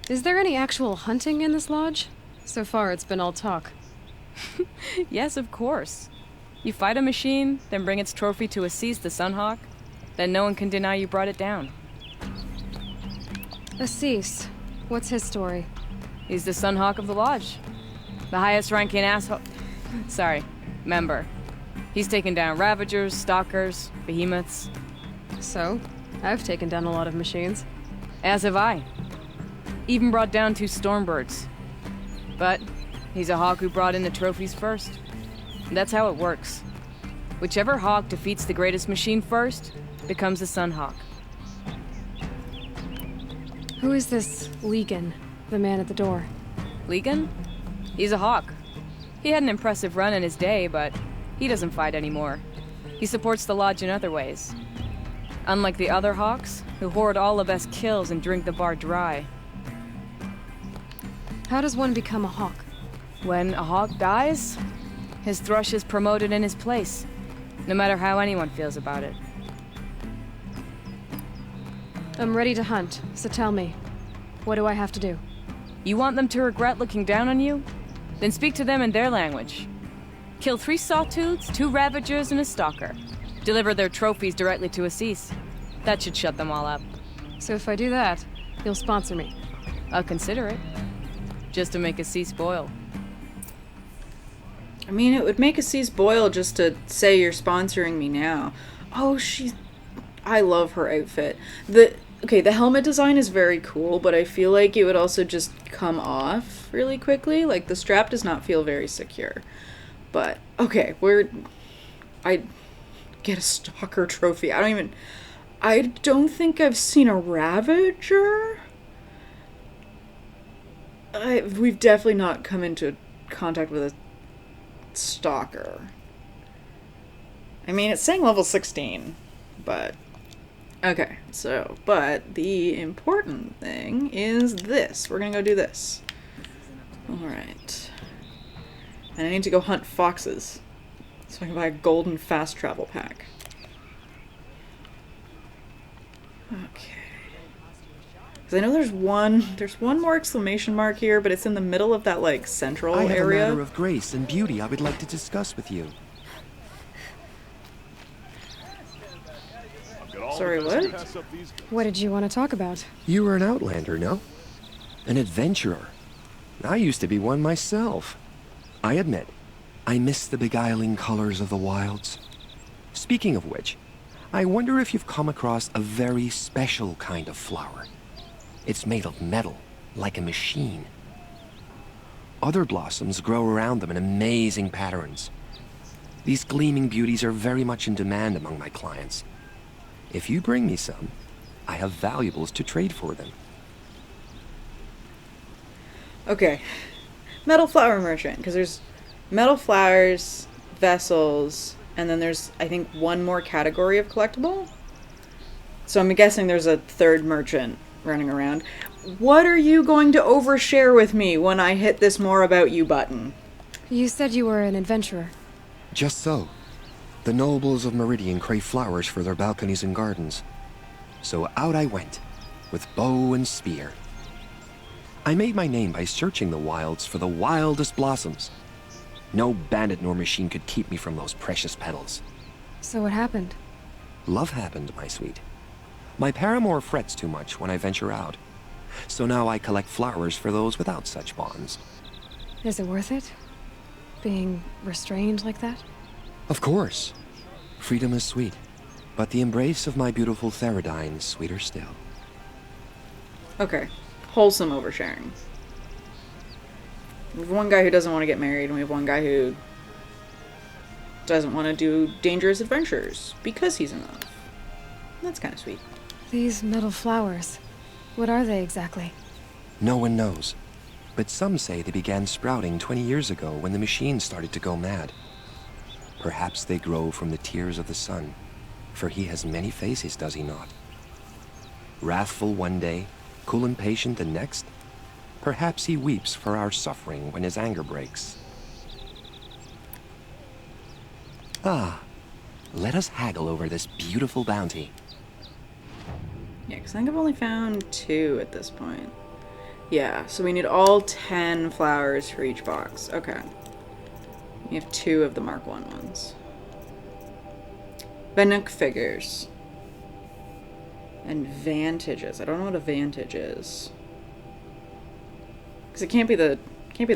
Is there any actual hunting in this lodge? So far, it's been all talk. Yes, of course. You fight a machine, then bring its trophy to Assis the Sunhawk, then no one can deny you brought it down. Assis, what's his story? He's the Sunhawk of the Lodge. The highest ranking member. He's taken down Ravagers, Stalkers, Behemoths. So, I've taken down a lot of machines. As have I. Even brought down 2 Stormbirds. But he's a hawk who brought in the trophies first. And that's how it works. Whichever hawk defeats the greatest machine first becomes the Sunhawk. Who is this Legan, the man at the door? Legan? He's a hawk. He had an impressive run in his day, but he doesn't fight anymore. He supports the lodge in other ways. Unlike the other hawks, who hoard all the best kills and drink the bar dry. How does one become a hawk? When a hawk dies, his thrush is promoted in his place, no matter how anyone feels about it. I'm ready to hunt, so tell me, what do I have to do? You want them to regret looking down on you? Then speak to them in their language. Kill 3 Sawtooths, 2 Ravagers, and a Stalker. Deliver their trophies directly to Assis. That should shut them all up. So if I do that, you'll sponsor me. I'll consider it. Just to make Assis boil. I mean, it would make Assis boil just to say you're sponsoring me now. Oh, I love her outfit. The helmet design is very cool, but I feel like it would also just come off really quickly. Like, the strap does not feel very secure. But, okay, I get a Stalker trophy. I don't think I've seen a Ravager. We've definitely not come into contact with a Stalker. I mean, it's saying level 16, but... Okay, so, but the important thing is this. We're gonna go do this. Alright. And I need to go hunt foxes, so I can buy a golden fast travel pack. Okay. Because I know there's one more exclamation mark here, but it's in the middle of that, like, central area. I have a matter of grace and beauty I would like to discuss with you. Sorry, what? What did you want to talk about? You were an outlander, no? An adventurer. I used to be one myself. I admit, I miss the beguiling colors of the wilds. Speaking of which, I wonder if you've come across a very special kind of flower. It's made of metal, like a machine. Other blossoms grow around them in amazing patterns. These gleaming beauties are very much in demand among my clients. If you bring me some, I have valuables to trade for them. Okay. Metal flower merchant, because there's metal flowers, vessels, and then there's, I think, one more category of collectible. So I'm guessing there's a third merchant running around. What are you going to overshare with me when I hit this more about you button? You said you were an adventurer. Just so. The nobles of Meridian crave flowers for their balconies and gardens. So out I went, with bow and spear. I made my name by searching the wilds for the wildest blossoms. No bandit nor machine could keep me from those precious petals. So what happened? Love happened, my sweet. My paramour frets too much when I venture out. So now I collect flowers for those without such bonds. Is it worth it? Being restrained like that? Of course. Freedom is sweet, but the embrace of my beautiful Theridine is sweeter still. Okay. Wholesome oversharing. We have one guy who doesn't want to get married, and we have one guy who doesn't want to do dangerous adventures because he's in love. That's kind of sweet. These metal flowers, what are they exactly? No one knows. but some say they began sprouting 20 years ago when the machines started to go mad. Perhaps they grow from the tears of the sun, for he has many faces, does he not? Wrathful one day, cool and patient the next. Perhaps he weeps for our suffering when his anger breaks. Ah, let us haggle over this beautiful bounty. Yeah, because I think I've only found 2 at this point. Yeah, so we need all 10 flowers for each box. Okay. We have 2 of the Mark 1 ones. Bannock figures. And vantages. I don't know what a vantage is. Because it can't be the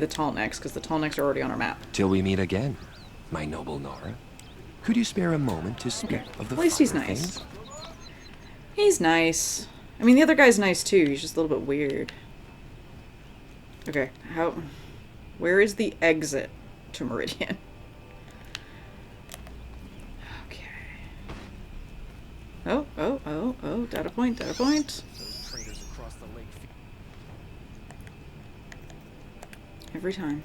Tallnecks, because the Tallnecks are already on our map. Till we meet again, my noble Nora. Could you spare a moment to speak of the At least he's finer nice. things? He's nice. I mean, the other guy's nice too. He's just a little bit weird. Okay, where is the exit to Meridian? Okay. Oh, data point. Every time.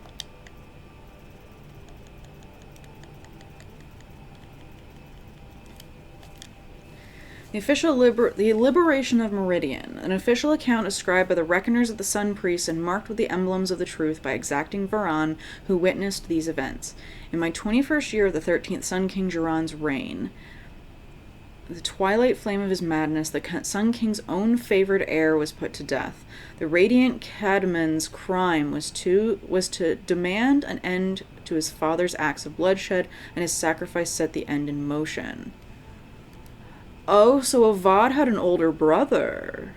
The liberation of Meridian, an official account ascribed by the reckoners of the Sun Priests and marked with the emblems of the truth by exacting Varan, who witnessed these events. In my 21st year of the 13th Sun King Jiran's reign, the twilight flame of his madness, the Sun King's own favored heir was put to death. The radiant Cadman's crime was to demand an end to his father's acts of bloodshed, and his sacrifice set the end in motion. Oh, so Avad had an older brother.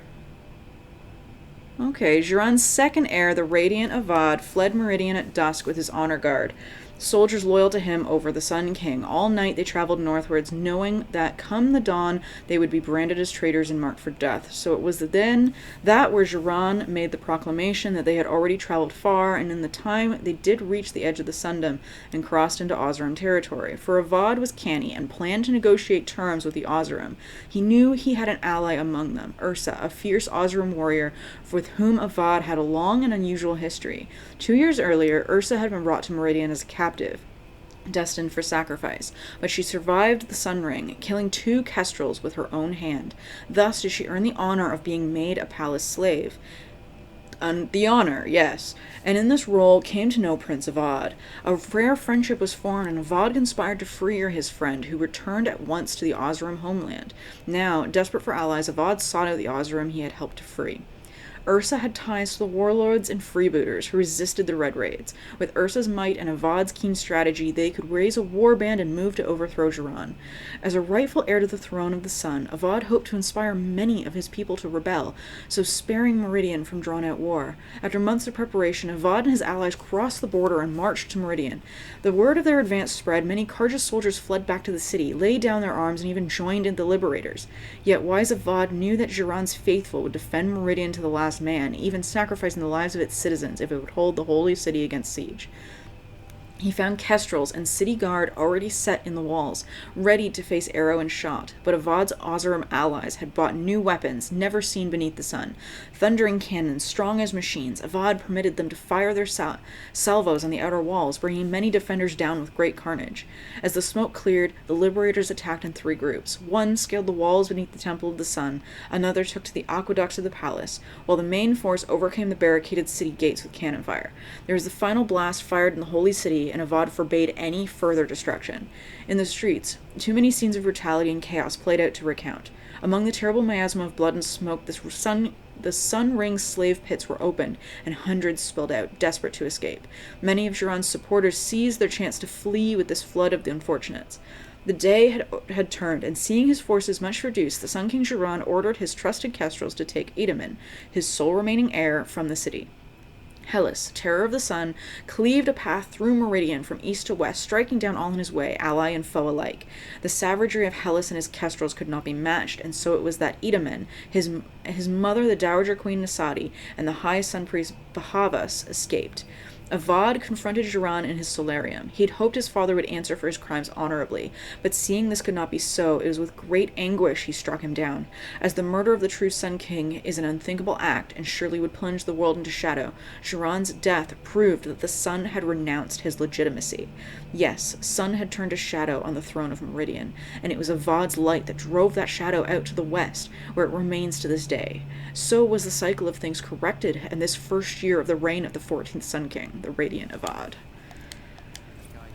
Okay, Jiran's second heir, the Radiant Avad, fled Meridian at dusk with his honor guard, soldiers loyal to him over the Sun King. All night they traveled northwards, knowing that come the dawn they would be branded as traitors and marked for death. So it was then that where Jiran made the proclamation that they had already traveled far, and in the time they did reach the edge of the Sundom and crossed into Oseram territory. For Avad was canny and planned to negotiate terms with the Oseram. He knew he had an ally among them, Ursa, a fierce Oseram warrior with whom Avad had a long and unusual history. 2 years earlier, Ursa had been brought to Meridian as a captive, destined for sacrifice, but she survived the Sun Ring, killing 2 kestrels with her own hand. Thus did she earn the honor of being made a palace slave. The honor, yes, and in this role came to know Prince Avad. A rare friendship was formed, and Avad conspired to free his friend, who returned at once to the Oseram homeland. Now, desperate for allies, Avad sought out the Oseram he had helped to free. Ursa had ties to the warlords and freebooters who resisted the Red Raids. With Ursa's might and Avad's keen strategy, they could raise a war band and move to overthrow Jiran. As a rightful heir to the throne of the Sun, Avad hoped to inspire many of his people to rebel, so sparing Meridian from drawn-out war. After months of preparation, Avad and his allies crossed the border and marched to Meridian. The word of their advance spread. Many Carja soldiers fled back to the city, laid down their arms, and even joined in the liberators. Yet wise Avad knew that Jiran's faithful would defend Meridian to the last man, even sacrificing the lives of its citizens if it would hold the holy city against siege. He found kestrels and city guard already set in the walls, ready to face arrow and shot, but Avad's Oseram allies had bought new weapons never seen beneath the sun. Thundering cannons, strong as machines, Avad permitted them to fire their salvos on the outer walls, bringing many defenders down with great carnage. As the smoke cleared, the liberators attacked in 3 groups. One scaled the walls beneath the Temple of the Sun, another took to the aqueducts of the palace, while the main force overcame the barricaded city gates with cannon fire. There was the final blast fired in the holy city, and Avad forbade any further destruction. In the streets, too many scenes of brutality and chaos played out to recount. Among the terrible miasma of blood and smoke, the Sun Ring slave pits were opened, and hundreds spilled out, desperate to escape. Many of Jiran's supporters seized their chance to flee with this flood of the unfortunates. The day had turned, and seeing his forces much reduced, the Sun King Jiran ordered his trusted kestrels to take Edaman, his sole remaining heir, from the city. Hellas, terror of the sun, cleaved a path through Meridian from east to west, striking down all in his way, ally and foe alike. The savagery of Hellas and his kestrels could not be matched, and so it was that Edaman, his mother the Dowager Queen Nasadi, and the high sun priest Bahavas escaped. Avad confronted Jiran in his solarium. He had hoped his father would answer for his crimes honorably, but seeing this could not be so, it was with great anguish he struck him down. As the murder of the true Sun King is an unthinkable act and surely would plunge the world into shadow, Jiran's death proved that the Sun had renounced his legitimacy. Yes, Sun had turned a shadow on the throne of Meridian, and it was Avad's light that drove that shadow out to the west, where it remains to this day. So was the cycle of things corrected, and this first year of the reign of the 14th Sun King, the radiant Avad.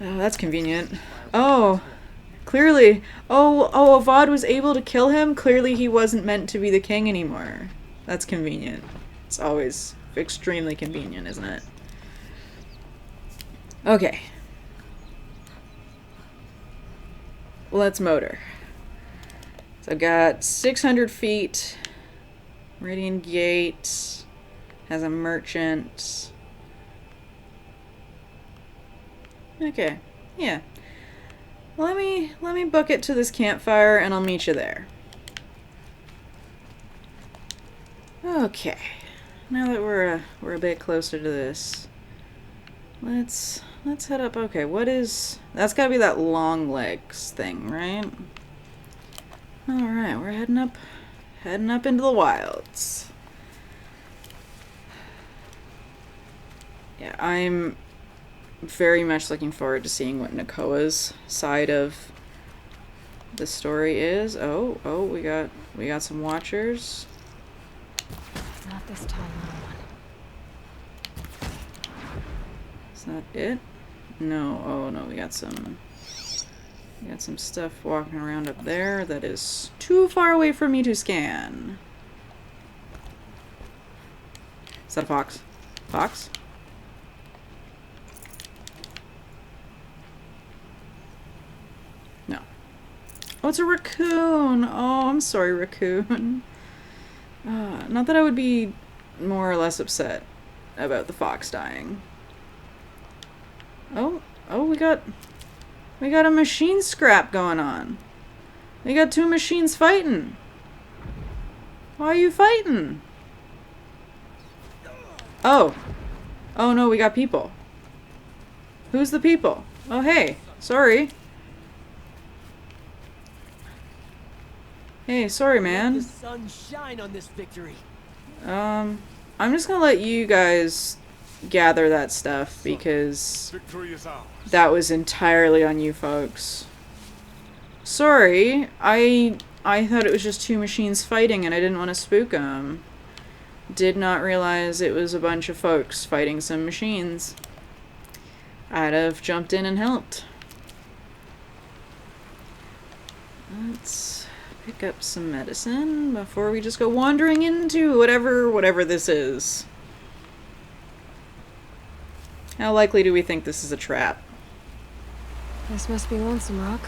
Oh, that's convenient. Oh, clearly. Oh, Avad was able to kill him? Clearly he wasn't meant to be the king anymore. That's convenient. It's always extremely convenient, isn't it? Okay. Let's motor. So I've got 600 feet. Meridian Gate has a merchant. Okay, yeah. Let me book it to this campfire and I'll meet you there. Okay. Now that we're a bit closer to this, let's head up. Okay, that's gotta be that long legs thing, right? Alright, we're heading up into the wilds. Yeah, I'm very much looking forward to seeing what Nakoa's side of the story is. Oh, we got some watchers. Not this tall one. Is that it? No. Oh no, we got some stuff walking around up there that is too far away for me to scan. Is that a fox? Fox? No. Oh, it's a raccoon! Oh, I'm sorry, raccoon. Not that I would be more or less upset about the fox dying. Oh, we got a machine scrap going on. We got two machines fighting. Why are you fighting? Oh no, we got people. Who's the people? Oh hey, sorry. Hey, sorry man. Let the sun shine on this victory. I'm just gonna let you guys gather that stuff because that was entirely on you folks. Sorry, I thought it was just two machines fighting and I didn't want to spook them. Did not realize it was a bunch of folks fighting some machines. I'd have jumped in and helped. Let's pick up some medicine before we just go wandering into whatever this is. How likely do we think this is a trap? This must be Lonesome Rock.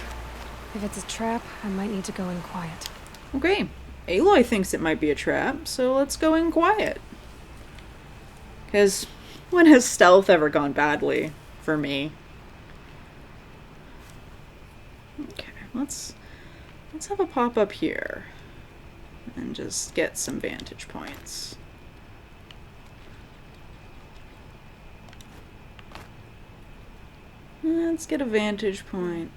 If it's a trap, I might need to go in quiet. Okay. Aloy thinks it might be a trap, so let's go in quiet. Because when has stealth ever gone badly for me? Okay, let's have a pop up here and just get some vantage points. Let's get a vantage point.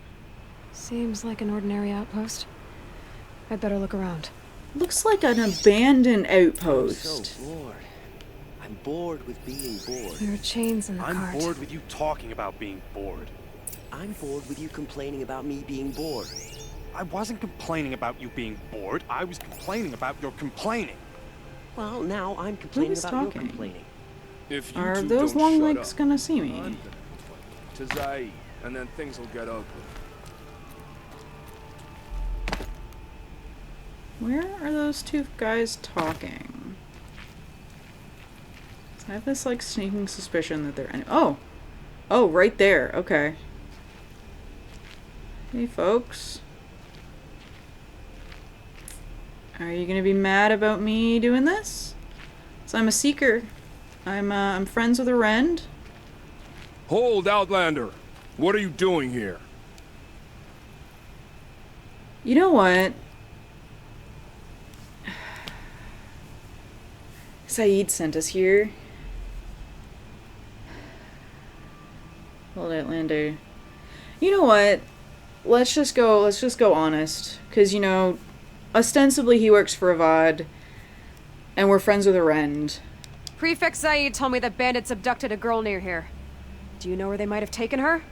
Seems like an ordinary outpost. I'd better look around. Looks like an abandoned outpost. I'm so bored. I'm bored with being bored. There are chains in the cart. I'm bored with you talking about being bored. I'm bored with you complaining about me being bored. I wasn't complaining about you being bored. I was complaining about your complaining. Well, now I'm complaining Who's about talking? your complaining. If you Are two those don't long shut legs up, gonna see I'm me? gonna complain to Zai, and then things will get ugly. Where are those two guys talking? I have this like sneaking suspicion that they're oh, right there. Okay. Hey folks, are you gonna be mad about me doing this? So I'm a seeker. I'm friends with a rend. Hold, Outlander! What are you doing here? You know what? Saeed sent us here. Old Outlander. You know what? Let's just go honest. Because, you know, ostensibly he works for Avad, and we're friends with Arend. Prefect Zaid told me that bandits abducted a girl near here. Do you know where they might have taken her?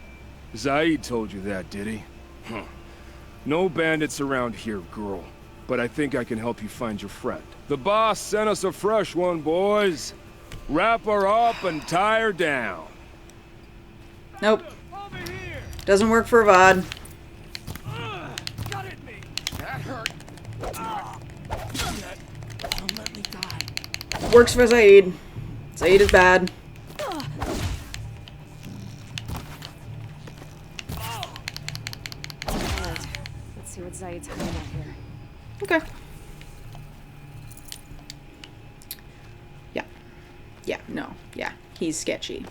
Zaid told you that, did he? Huh. No bandits around here, girl. But I think I can help you find your friend. The boss sent us a fresh one, boys. Wrap her up and tie her down. Nope. Doesn't work for Avad. Got it, me. That hurt. Don't let me die. Works for Zaid. Zaid is bad. Let's see what Zaid's hiding out here. Okay. Yeah. Yeah, no. Yeah, he's sketchy.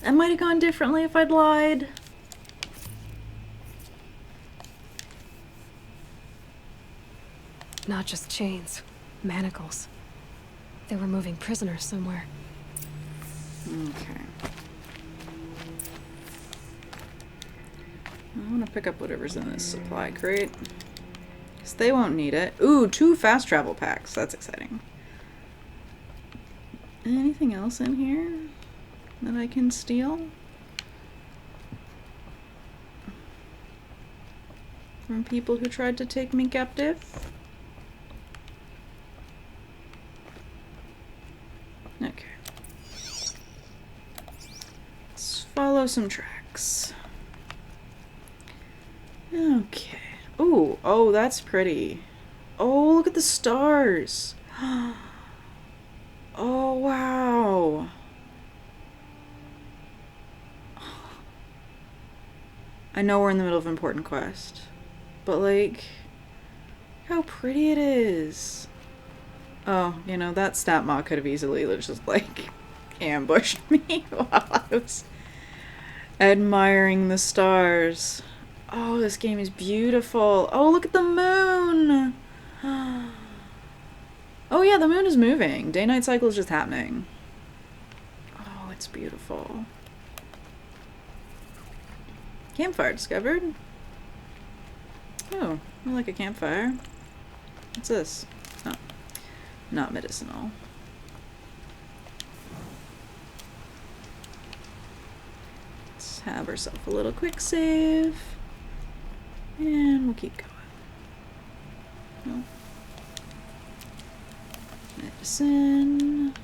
That might have gone differently if I'd lied. Not just chains, manacles. They were moving prisoners somewhere. Okay. I want to pick up whatever's in this supply crate. Because they won't need it. Ooh, 2 fast travel packs. That's exciting. Anything else in here that I can steal? From people who tried to take me captive? Okay. Let's follow some tracks. Okay. Ooh, oh, that's pretty. Oh, look at the stars. Oh, wow. I know we're in the middle of an important quest, but like, how pretty it is. Oh, you know, that stat mock could have easily just like ambushed me while I was admiring the stars. Oh, this game is beautiful. Oh, look at the moon. Oh yeah, the moon is moving. Day-night cycle is just happening. Oh, it's beautiful. Campfire discovered. Oh, I like a campfire. What's this? Oh, not medicinal. Let's have ourselves a little quick save. And we'll keep going. No. Medicine.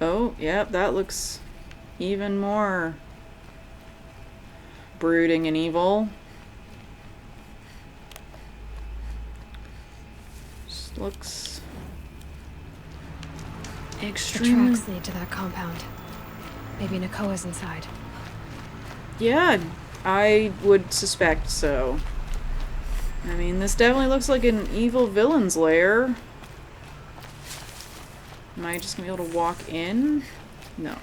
Oh, yep, that looks even more brooding and evil. Just looks extremely... The tracks lead to that compound. Maybe Nakoa's inside. Yeah, I would suspect so. I mean, this definitely looks like an evil villain's lair. Am I just gonna be able to walk in? No.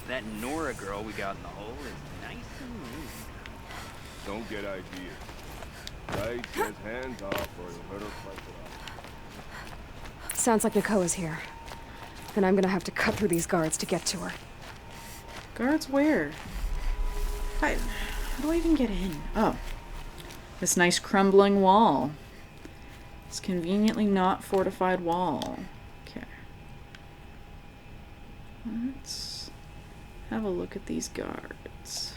That Nora girl we got in the hole is nice and neat. Don't get ideas. Zaid says hands off or you'll hurt her fight it out. Sounds like Nakoa's here. Then I'm gonna have to cut through these guards to get to her. Guards where? How do I even get in? Oh. This nice crumbling wall. This conveniently not fortified wall. Okay. Let's have a look at these guards.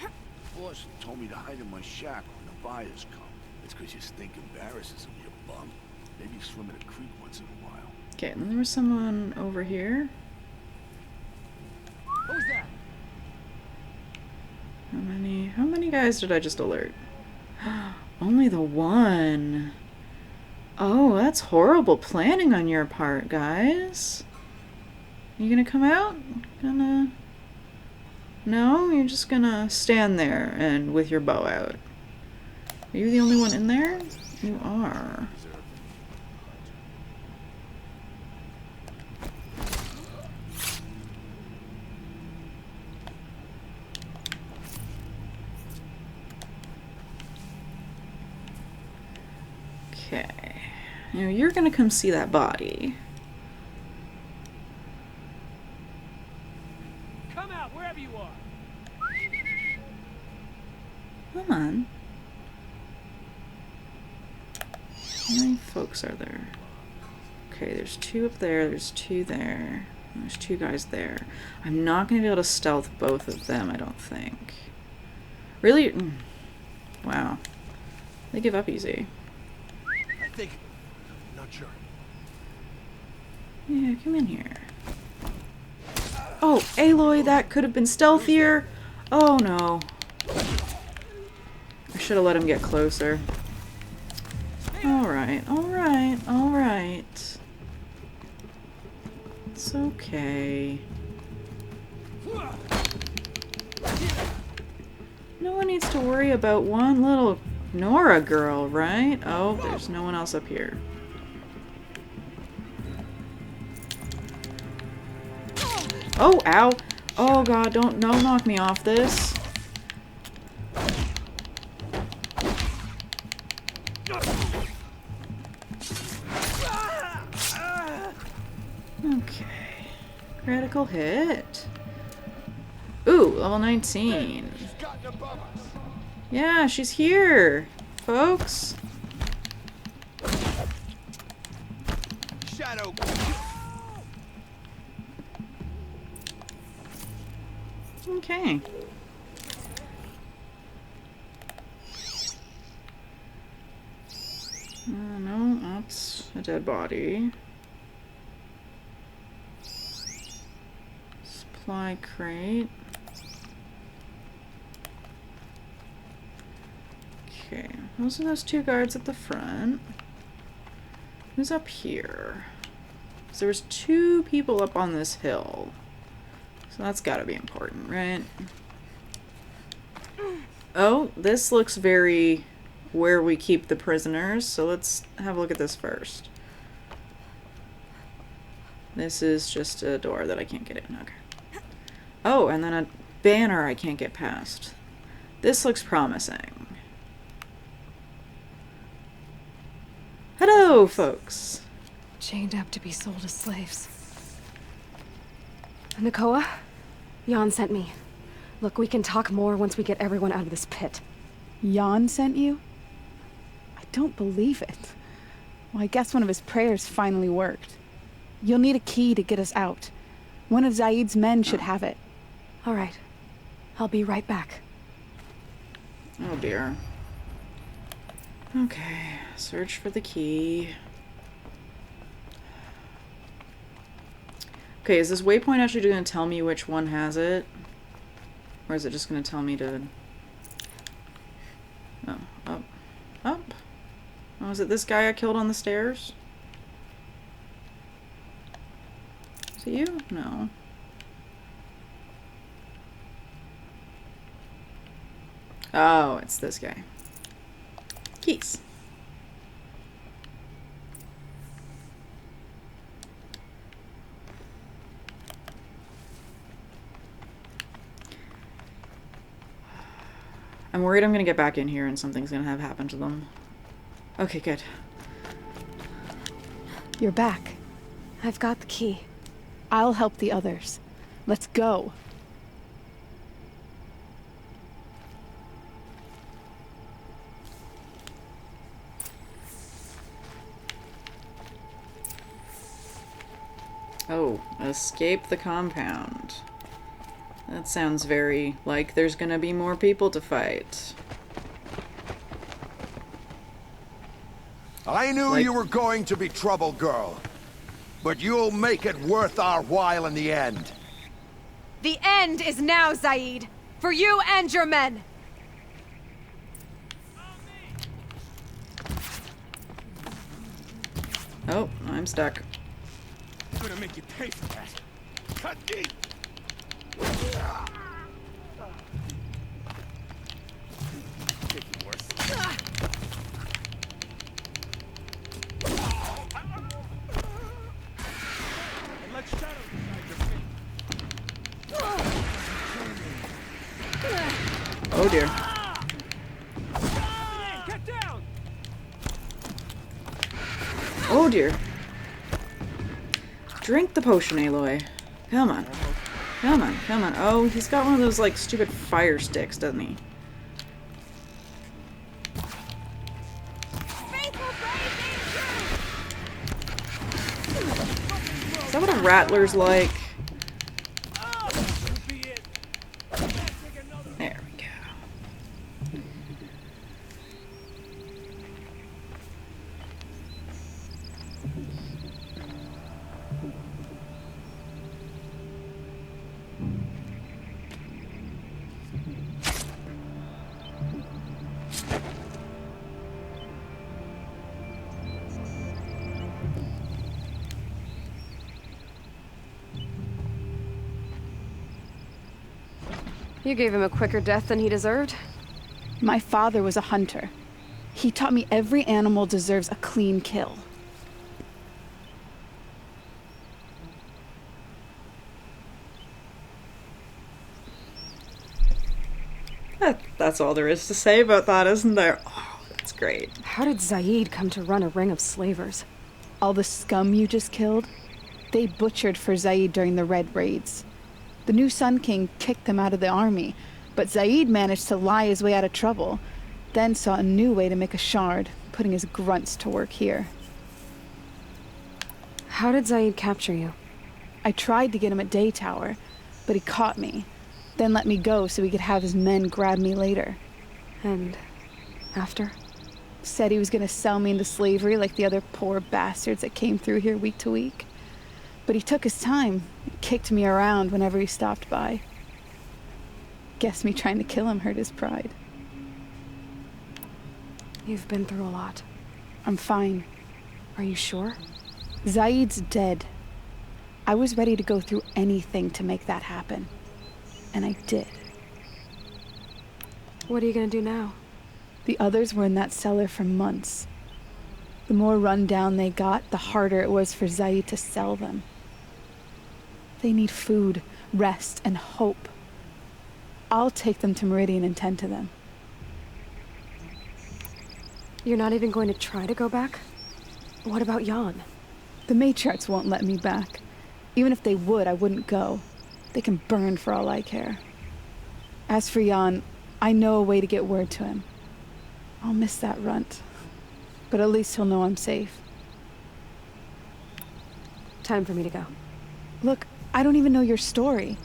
Boss told me to hide in my shack when the buyers come. It's because you stink embarrasses them, you bum. Maybe swim in a creek once in a while. Okay, and then there was someone over here. Who's that? How many guys did I just alert? Only the one. Oh, that's horrible planning on your part, guys. You gonna come out? Gonna... No? You're just gonna stand there and with your bow out. Are you the only one in there? You are. Okay. You know, you're gonna come see that body. Come out wherever you are. Come on. How many folks are there? Okay, there's 2 up there, there's 2 there, and there's 2 guys there. I'm not gonna be able to stealth both of them, I don't think. Really? Wow. They give up easy. I think... Not sure. Yeah, come in here. Oh, Aloy, that could have been stealthier. Oh no. I should have let him get closer. Alright, alright, alright. It's okay. No one needs to worry about one little Nora girl, right? Oh, there's no one else up here. Oh, ow! Oh god, don't knock me off this. Okay. Critical hit. Ooh, level 19. Yeah, she's here, folks. Shadow. Okay. No, that's a dead body. Supply crate. Okay, those are those 2 guards at the front. Who's up here? So there was 2 people up on this hill. So that's gotta be important, right? Oh, this looks very where we keep the prisoners, so let's have a look at this first. This is just a door that I can't get in. Okay. Oh, and then a banner I can't get past. This looks promising. Hello, folks. Chained up to be sold as slaves. Nakoa, Jan sent me. Look, we can talk more once we get everyone out of this pit. Jan sent you? I don't believe it. Well, I guess one of his prayers finally worked. You'll need a key to get us out. One of Zaid's men should have it. All right. I'll be right back. Oh dear. Okay, search for the key. Okay, is this waypoint actually going to tell me which one has it? Or is it just going to tell me to... Oh, up. Up? Oh, is it this guy I killed on the stairs? Is it you? No. Oh, it's this guy. Keys. I'm worried I'm gonna get back in here and something's gonna have happened to them. Okay, good. You're back. I've got the key. I'll help the others. Let's go. Oh, escape the compound. That sounds very like there's gonna be more people to fight. I knew you were going to be trouble, girl. But you'll make it worth our while in the end. The end is now, Zaid! For you and your men! Oh, I'm stuck. I'm gonna make you pay for that. Cut deep. Oh dear. Oh dear. Drink the potion, Aloy. Come on. Come on, come on. Oh, he's got one of those, like, stupid fire sticks, doesn't he? Is that what a rattler's like? There we go. You gave him a quicker death than he deserved? My father was a hunter. He taught me every animal deserves a clean kill. That's all there is to say about that, isn't there? Oh, that's great. How did Zaid come to run a ring of slavers? All the scum you just killed, they butchered for Zaid during the Red Raids. The new Sun King kicked them out of the army, but Zaid managed to lie his way out of trouble, then saw a new way to make a shard, putting his grunts to work here. How did Zaid capture you? I tried to get him at Day Tower, but he caught me, then let me go so he could have his men grab me later. And after? Said he was going to sell me into slavery like the other poor bastards that came through here week to week. But he took his time, kicked me around whenever he stopped by. Guess me trying to kill him hurt his pride. You've been through a lot. I'm fine. Are you sure? Zaid's dead. I was ready to go through anything to make that happen. And I did. What are you gonna do now? The others were in that cellar for months. The more run down they got, the harder it was for Zaid to sell them. They need food, rest, and hope. I'll take them to Meridian and tend to them. You're not even going to try to go back? What about Jan? The matriarchs won't let me back. Even if they would, I wouldn't go. They can burn for all I care. As for Jan, I know a way to get word to him. I'll miss that runt. But at least he'll know I'm safe. Time for me to go. Look, I don't even know your story.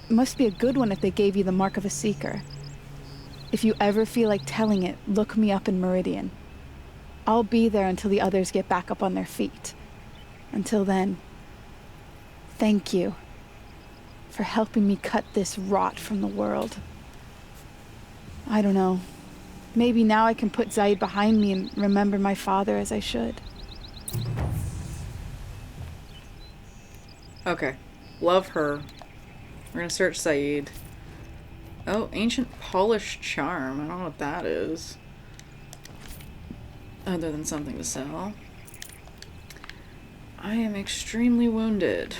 It must be a good one if they gave you the mark of a seeker. If you ever feel like telling it, look me up in Meridian. I'll be there until the others get back up on their feet. Until then, thank you for helping me cut this rot from the world. I don't know. Maybe now I can put Zaid behind me and remember my father as I should. Okay. Love her. We're gonna search Zaid. Oh, ancient polished charm. I don't know what that is. Other than something to sell. I am extremely wounded.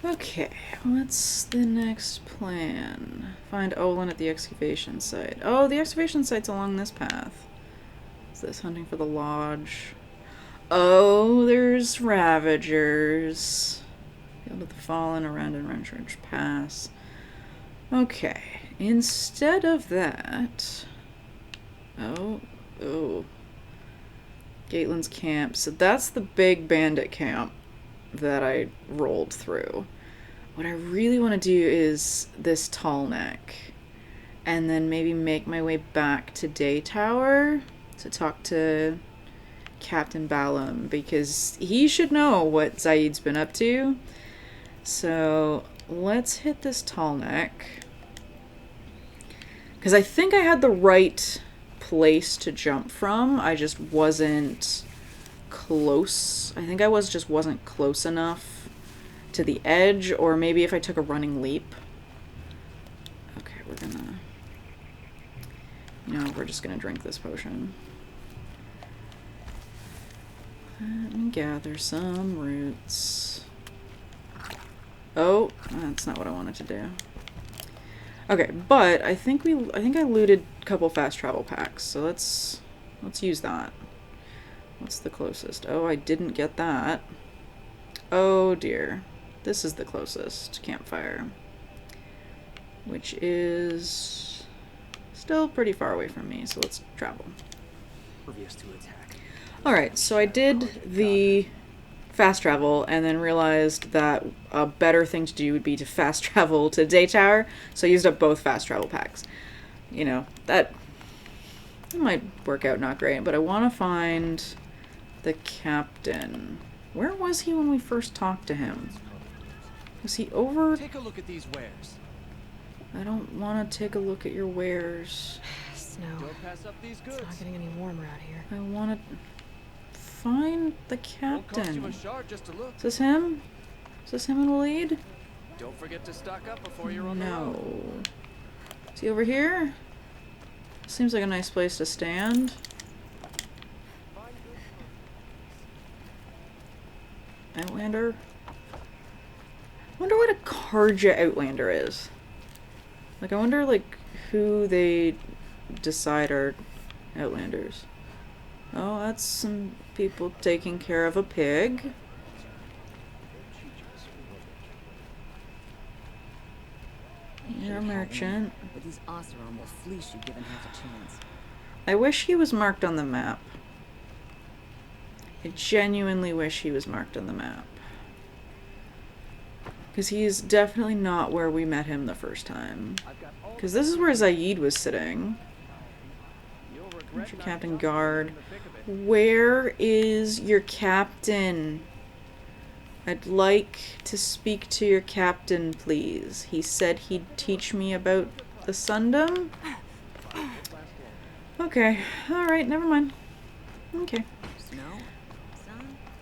Okay, what's the next plan? Find Olin at the excavation site. Oh, the excavation site's along this path. Is this hunting for the lodge? Oh, there's Ravagers. Field of the Fallen, around and Wrenchridge Pass. Okay, instead of that... Oh. Gaitlin's camp. So that's the big bandit camp that I rolled through. What I really want to do is this Tallneck. And then maybe make my way back to Day Tower to talk to Captain Balam, because he should know what Zaid's been up to. So let's hit this Tallneck. Because I think I had the right place to jump from. I just wasn't close. I think I wasn't close enough to the edge, or maybe if I took a running leap. Okay, we're gonna... we're just gonna drink this potion. Let me gather some roots. Oh, that's not what I wanted to do. Okay, but I think I looted a couple fast travel packs, so let's use that. What's the closest? Oh, I didn't get that. Oh dear. This is the closest campfire, which is still pretty far away from me, so let's travel. Alright, so I did the fast travel and then realized that a better thing to do would be to fast travel to Day Tower, so I used up both fast travel packs. You know, that might work out not great, but I want to find the captain. Where was he when we first talked to him? Was he over? Take a look at these wares. I don't want to take a look at your wares. Snow. Don't pass up these goods. It's not getting any warmer out here. I want to find the Won't cost you captain. a shard just to look. Is this him? Is this him in the lead? Don't forget to stock up before you're on the road. No. Is he over here? Seems like a nice place to stand. Outlander? I wonder what a Karja Outlander is. Like, I wonder, like, who they decide are Outlanders. Oh, that's some people taking care of a pig. You're a merchant. But these Oseram will fleece you given half a chance. I wish he was marked on the map. I genuinely wish he was marked on the map. Because he's definitely not where we met him the first time. Because this is where Zaid was sitting. Where's your captain guard? Where is your captain? I'd like to speak to your captain, please. He said he'd teach me about the Sundom. Okay, alright, never mind. Okay.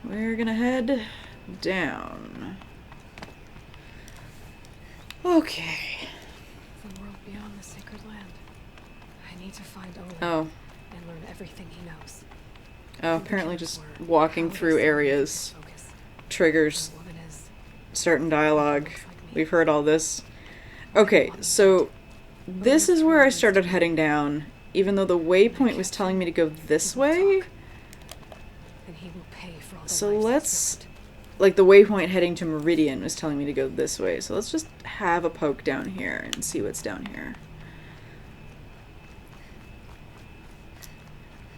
We're gonna head down. Okay. The world beyond the sacred land. I need to find Aloy. Oh. And learn everything he knows. Oh, apparently just walking through areas triggers certain dialogue. We've heard all this. Okay, so this is where I started heading down, even though the waypoint was telling me to go this way. So let's... Like, the waypoint heading to Meridian was telling me to go this way, so let's just have a poke down here and see what's down here.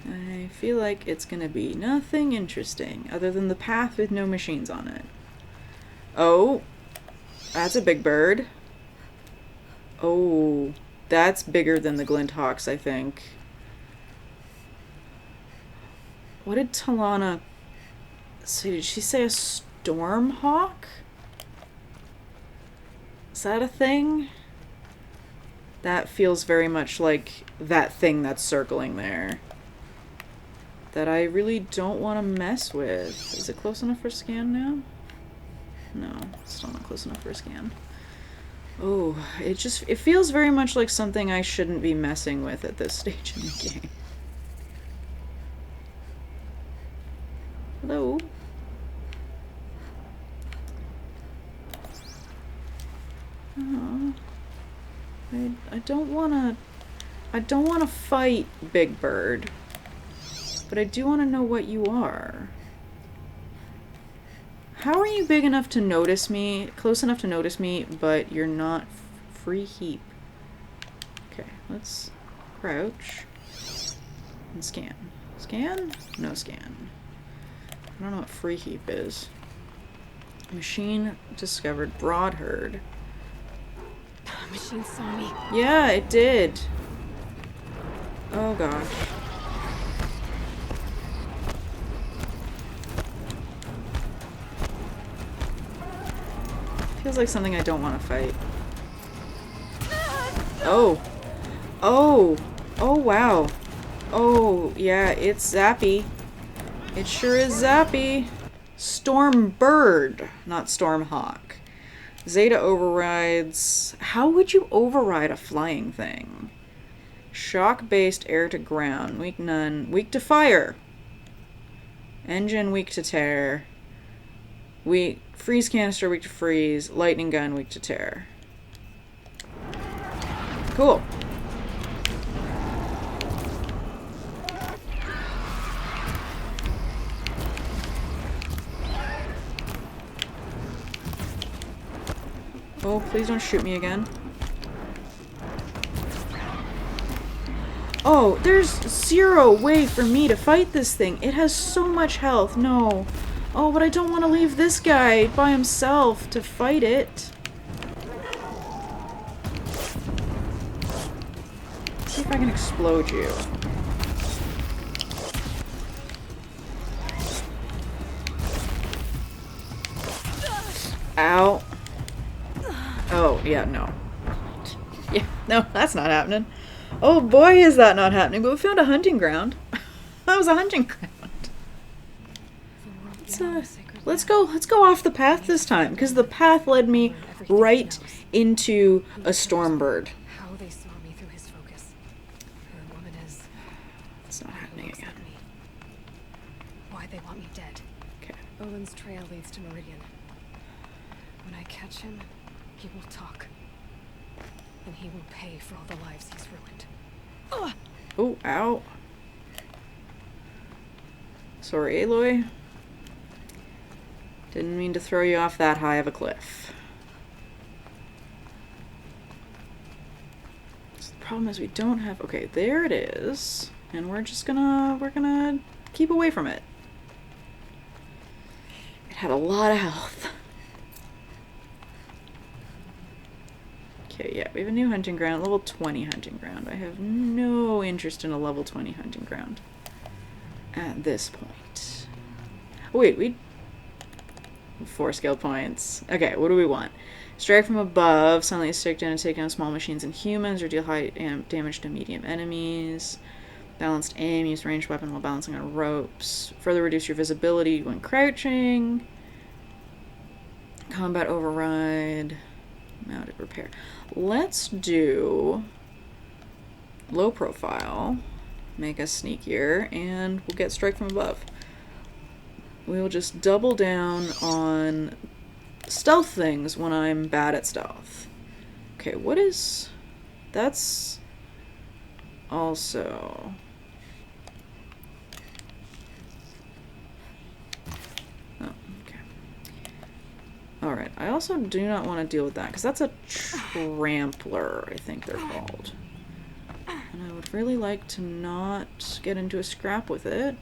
I feel like it's gonna be nothing interesting, other than the path with no machines on it. Oh, that's a big bird. Oh, that's bigger than the Glinthawks, I think. What did Talana say? Did she say a Stormhawk? Is that a thing? That feels very much like that thing that's circling there. That I really don't want to mess with. Is it close enough for a scan now? No, it's still not close enough for a scan. Oh, it feels very much like something I shouldn't be messing with at this stage in the game. Hello? Oh, I don't wanna fight Big Bird. But I do want to know what you are. How are you big enough to notice me, close enough to notice me, but you're not free heap? Okay, let's crouch and scan. Scan? No scan. I don't know what free heap is. Machine discovered. Broadherd. Machine saw me. Yeah, it did. Oh gosh. Feels like something I don't want to fight. Oh. Oh. Oh, wow. Oh, yeah, it's Zappy. It sure is Zappy. Stormbird, not Stormhawk. Zeta overrides... How would you override a flying thing? Shock-based air to ground. Weak none. Weak to fire. Engine weak to tear. Freeze canister weak to freeze. Lightning gun weak to tear. Cool. Oh, please don't shoot me again. Oh, there's zero way for me to fight this thing. It has so much health. No. Oh, but I don't want to leave this guy by himself to fight it. See if I can explode you. Ow. Oh, yeah, no. Yeah, no, that's not happening. Oh boy, is that not happening, but we found a hunting ground. That was a hunting ground. Let's go off the path this time, because the path led me right into a stormbird. How they saw me through his focus. The woman is... It's not happening again. Why they want me dead. Okay. Olin's trail leads to Meridian. When I catch him, he will talk. And he will pay for all the lives he's ruined. Oh, ow. Sorry, Aloy. Didn't mean to throw you off that high of a cliff. So the problem is we don't have... Okay, there it is. And we're just gonna... We're gonna keep away from it. It had a lot of health. Okay, yeah, we have a new hunting ground. Level 20 hunting ground. I have no interest in a level 20 hunting ground at this point. Oh, wait, we... 4 skill points. Okay, what do we want? Strike from above. Suddenly stick down and take down small machines and humans, or deal high damage to medium enemies. Balanced aim. Use ranged weapon while balancing on ropes. Further reduce your visibility when crouching. Combat override. Mounted repair. Let's do low profile. Make us sneakier, and we'll get strike from above. We'll just double down on stealth things when I'm bad at stealth. Okay, what is... That's also... Oh, okay. Alright, I also do not want to deal with that, because that's a trampler, I think they're called. And I would really like to not get into a scrap with it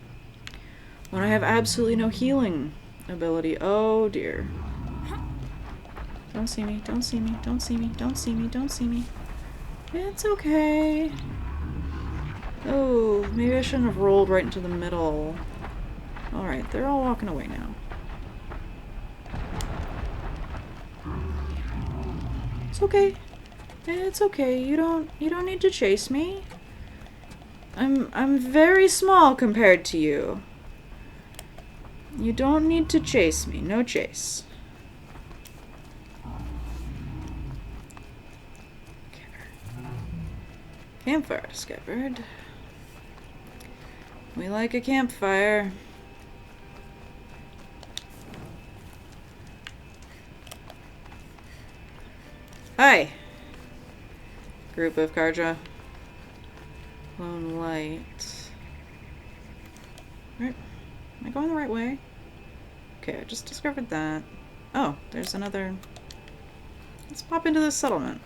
when I have absolutely no healing ability. Oh dear. Don't see me, don't see me, don't see me, don't see me, don't see me. It's okay. Oh, maybe I shouldn't have rolled right into the middle. Alright, they're all walking away now. It's okay. It's okay. You don't need to chase me. I'm very small compared to you. You don't need to chase me. No chase. Okay. Campfire discovered. We like a campfire. Hi! Group of Karja. Lone light. Right. Am I going the right way? Okay, I just discovered that. Oh, there's another... Let's pop into this settlement.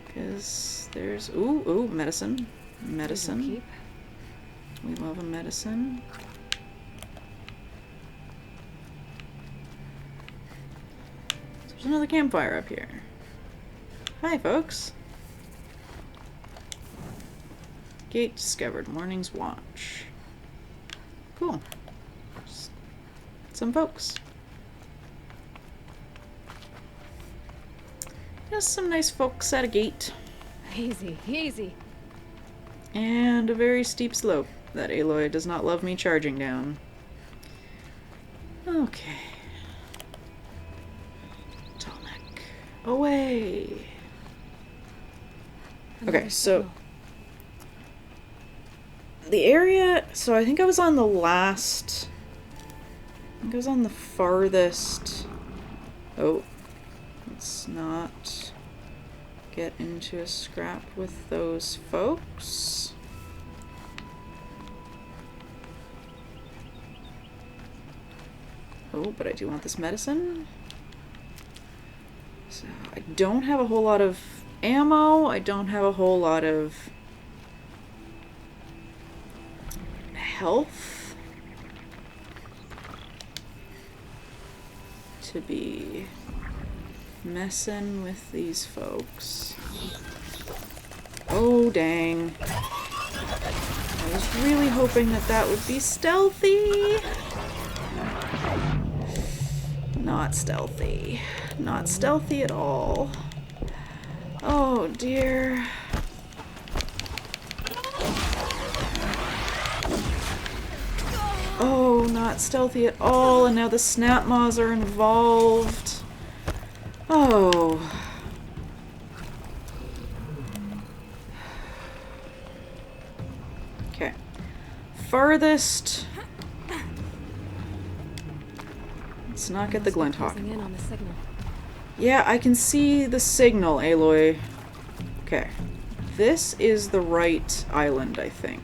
Because there's... Ooh, medicine. Medicine. We love a medicine. So there's another campfire up here. Hi, folks. Gate discovered. Morning's watch. Cool. Just some folks. Just some nice folks at a gate. Easy, easy. And a very steep slope that Aloy does not love me charging down. Okay. Tallneck. Away. Okay, so the area, so I think I was on the last, I think I was on the farthest, oh, it's not get into a scrap with those folks. Oh, but I do want this medicine. So I don't have a whole lot of ammo. I don't have a whole lot of health to be messing with these folks. Oh, dang. I was really hoping that that would be stealthy. Not stealthy. Not stealthy at all. Oh, dear. Oh, not stealthy at all, and now the snap maws are involved. Oh. Okay. Farthest. Let's not get the glint hawk. Closing in on the signal. Yeah, I can see the signal, Aloy. Okay. This is the right island, I think.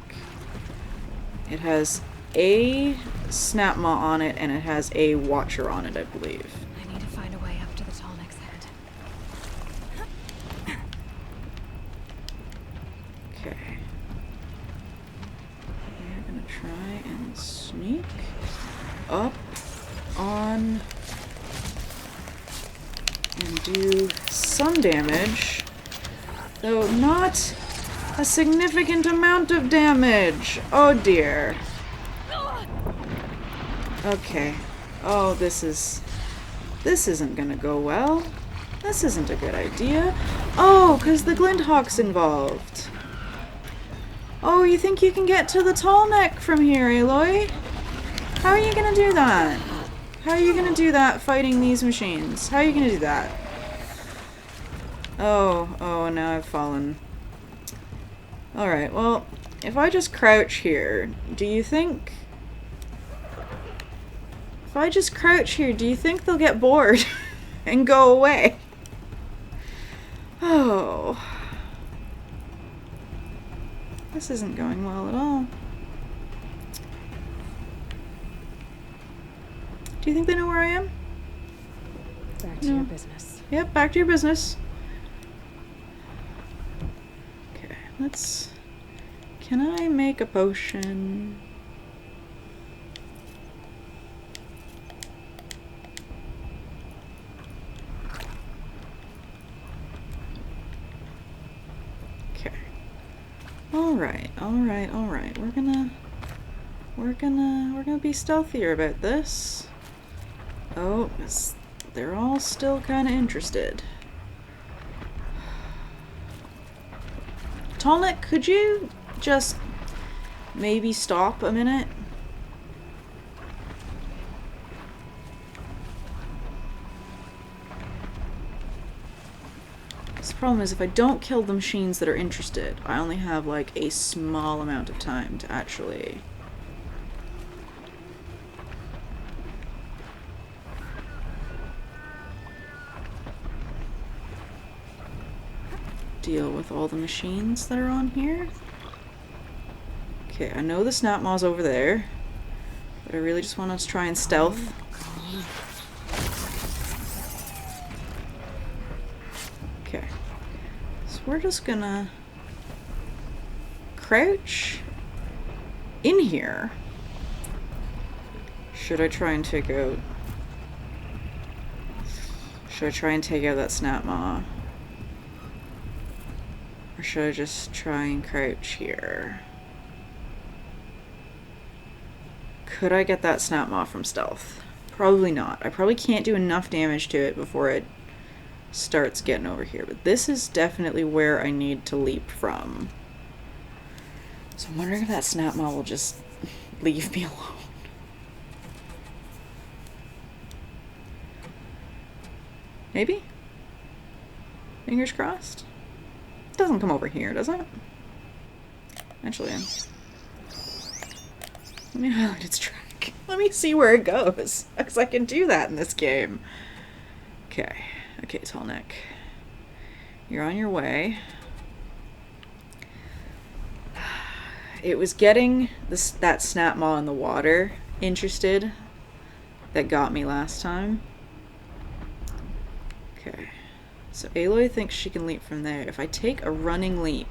It has a snap maw on it, and it has a watcher on it, I believe. I need to find a way up to the Tallneck's head. Okay. We're gonna try and sneak up on and do some damage, though not a significant amount of damage. Oh dear. Okay. Oh, this isn't gonna go well. This isn't a good idea. Oh, because the Glinthawk's involved. Oh, you think you can get to the Tallneck from here, Aloy? How are you gonna do that? How are you gonna do that fighting these machines? How are you gonna do that? Oh, now I've fallen. Alright, well, if I just crouch here, do you think... If I just crouch here, do you think they'll get bored and go away? Oh. This isn't going well at all. Do you think they know where I am? Back to your business. Yep, back to your business. Okay, let's... Can I make a potion? Okay. Alright. We're gonna be stealthier about this. Oh, they're all still kind of interested. Tallneck, could you just maybe stop a minute? The problem is if I don't kill the machines that are interested, I only have like a small amount of time to actually... deal with all the machines that are on here. Okay, I know the snap maw's over there, but I really just want to try and stealth. Okay, so we're just gonna crouch in here. Should I try and take out... Should I try and take out that snap maw? Or should I just try and crouch here? Could I get that snap maw from stealth? Probably not. I probably can't do enough damage to it before it starts getting over here. But this is definitely where I need to leap from. So I'm wondering if that snap maw will just leave me alone. Maybe? Fingers crossed? Doesn't come over here, does it? Actually, let me highlight its track. Let me see where it goes, because I can do that in this game. Okay, Tallneck. You're on your way. It was getting that snap maw in the water interested that got me last time. Okay. So Aloy thinks she can leap from there. If I take a running leap,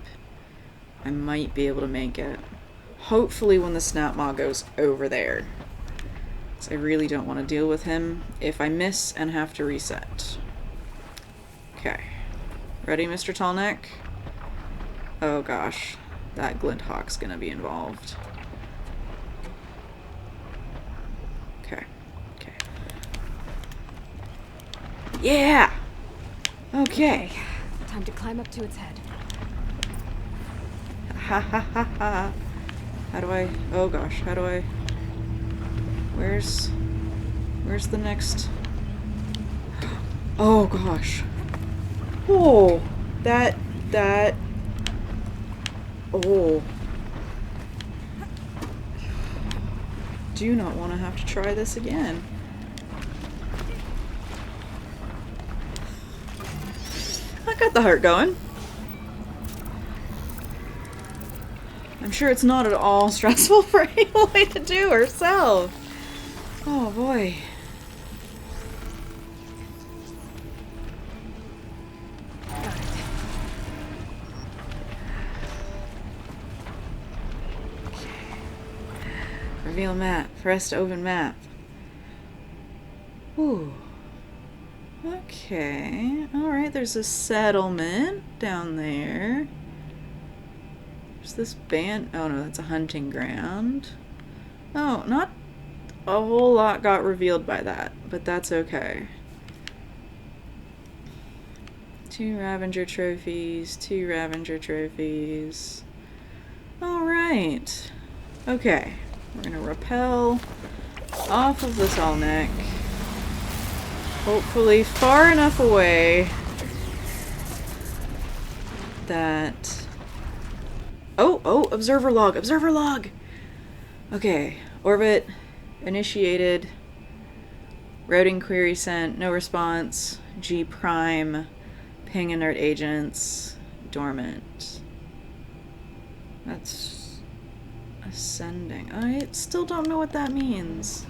I might be able to make it. Hopefully when the snap maw goes over there. So I really don't want to deal with him if I miss and have to reset. Okay. Ready, Mr. Tallneck? Oh gosh. That glint hawk's gonna be involved. Okay. Okay. Yeah! Okay. Time to climb up to its head. Ha ha ha ha. How do I... Oh gosh, how do I... Where's the next... Oh gosh. Oh, that... Oh. Do not want to have to try this again. I got the heart going. I'm sure it's not at all stressful for Aloy to do herself. Oh boy. Reveal map. Press to open map. Ooh. Okay. Alright, there's a settlement down there. There's this band. Oh no, that's a hunting ground. Oh, not a whole lot got revealed by that, but that's okay. 2 Ravenger trophies, 2 Ravenger trophies. Alright. Okay. We're gonna rappel off of the Tallneck. Hopefully far enough away that... Oh, observer log, observer log! Okay, orbit initiated, routing query sent, no response, G prime, ping inert agents, dormant. That's ascending. I still don't know what that means,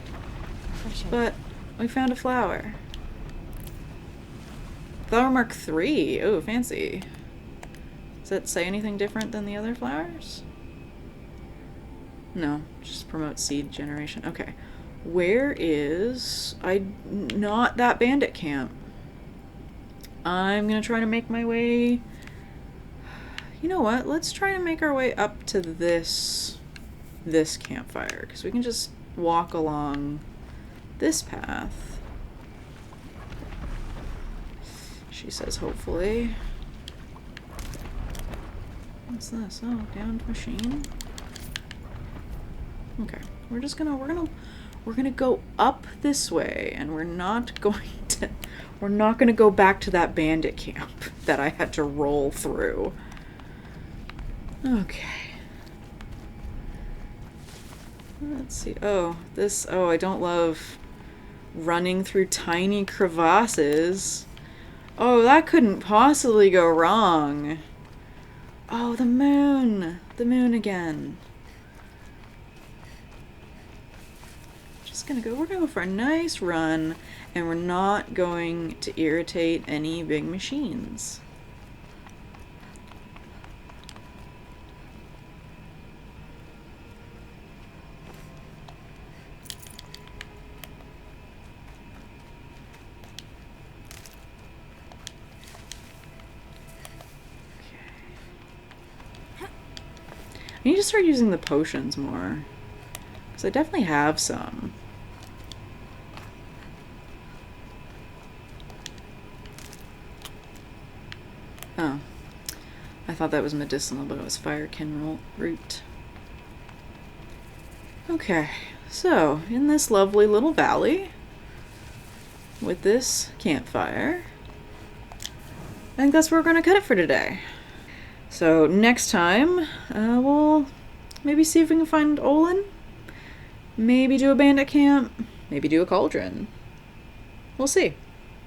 but we found a flower. Flower mark 3. Oh, fancy. Does it say anything different than the other flowers? No, just promote seed generation. Okay. Where is... not that bandit camp. I'm gonna try to make my way... You know what? Let's try to make our way up to this campfire, because we can just walk along this path. She says, hopefully. What's this? Oh, downed machine. Okay, we're gonna go up this way, and we're not gonna go back to that bandit camp that I had to roll through. Okay. Let's see. Oh, I don't love running through tiny crevasses. Oh, that couldn't possibly go wrong. Oh, the moon. The moon again. We're gonna go for a nice run, and we're not going to irritate any big machines. I need to start using the potions more, because I definitely have some. Oh, I thought that was medicinal, but it was firekin root. Okay, so in this lovely little valley with this campfire, I think that's where we're going to cut it for today. So next time, we'll maybe see if we can find Olin, maybe do a bandit camp, maybe do a cauldron. We'll see.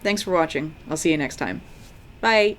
Thanks for watching. I'll see you next time. Bye!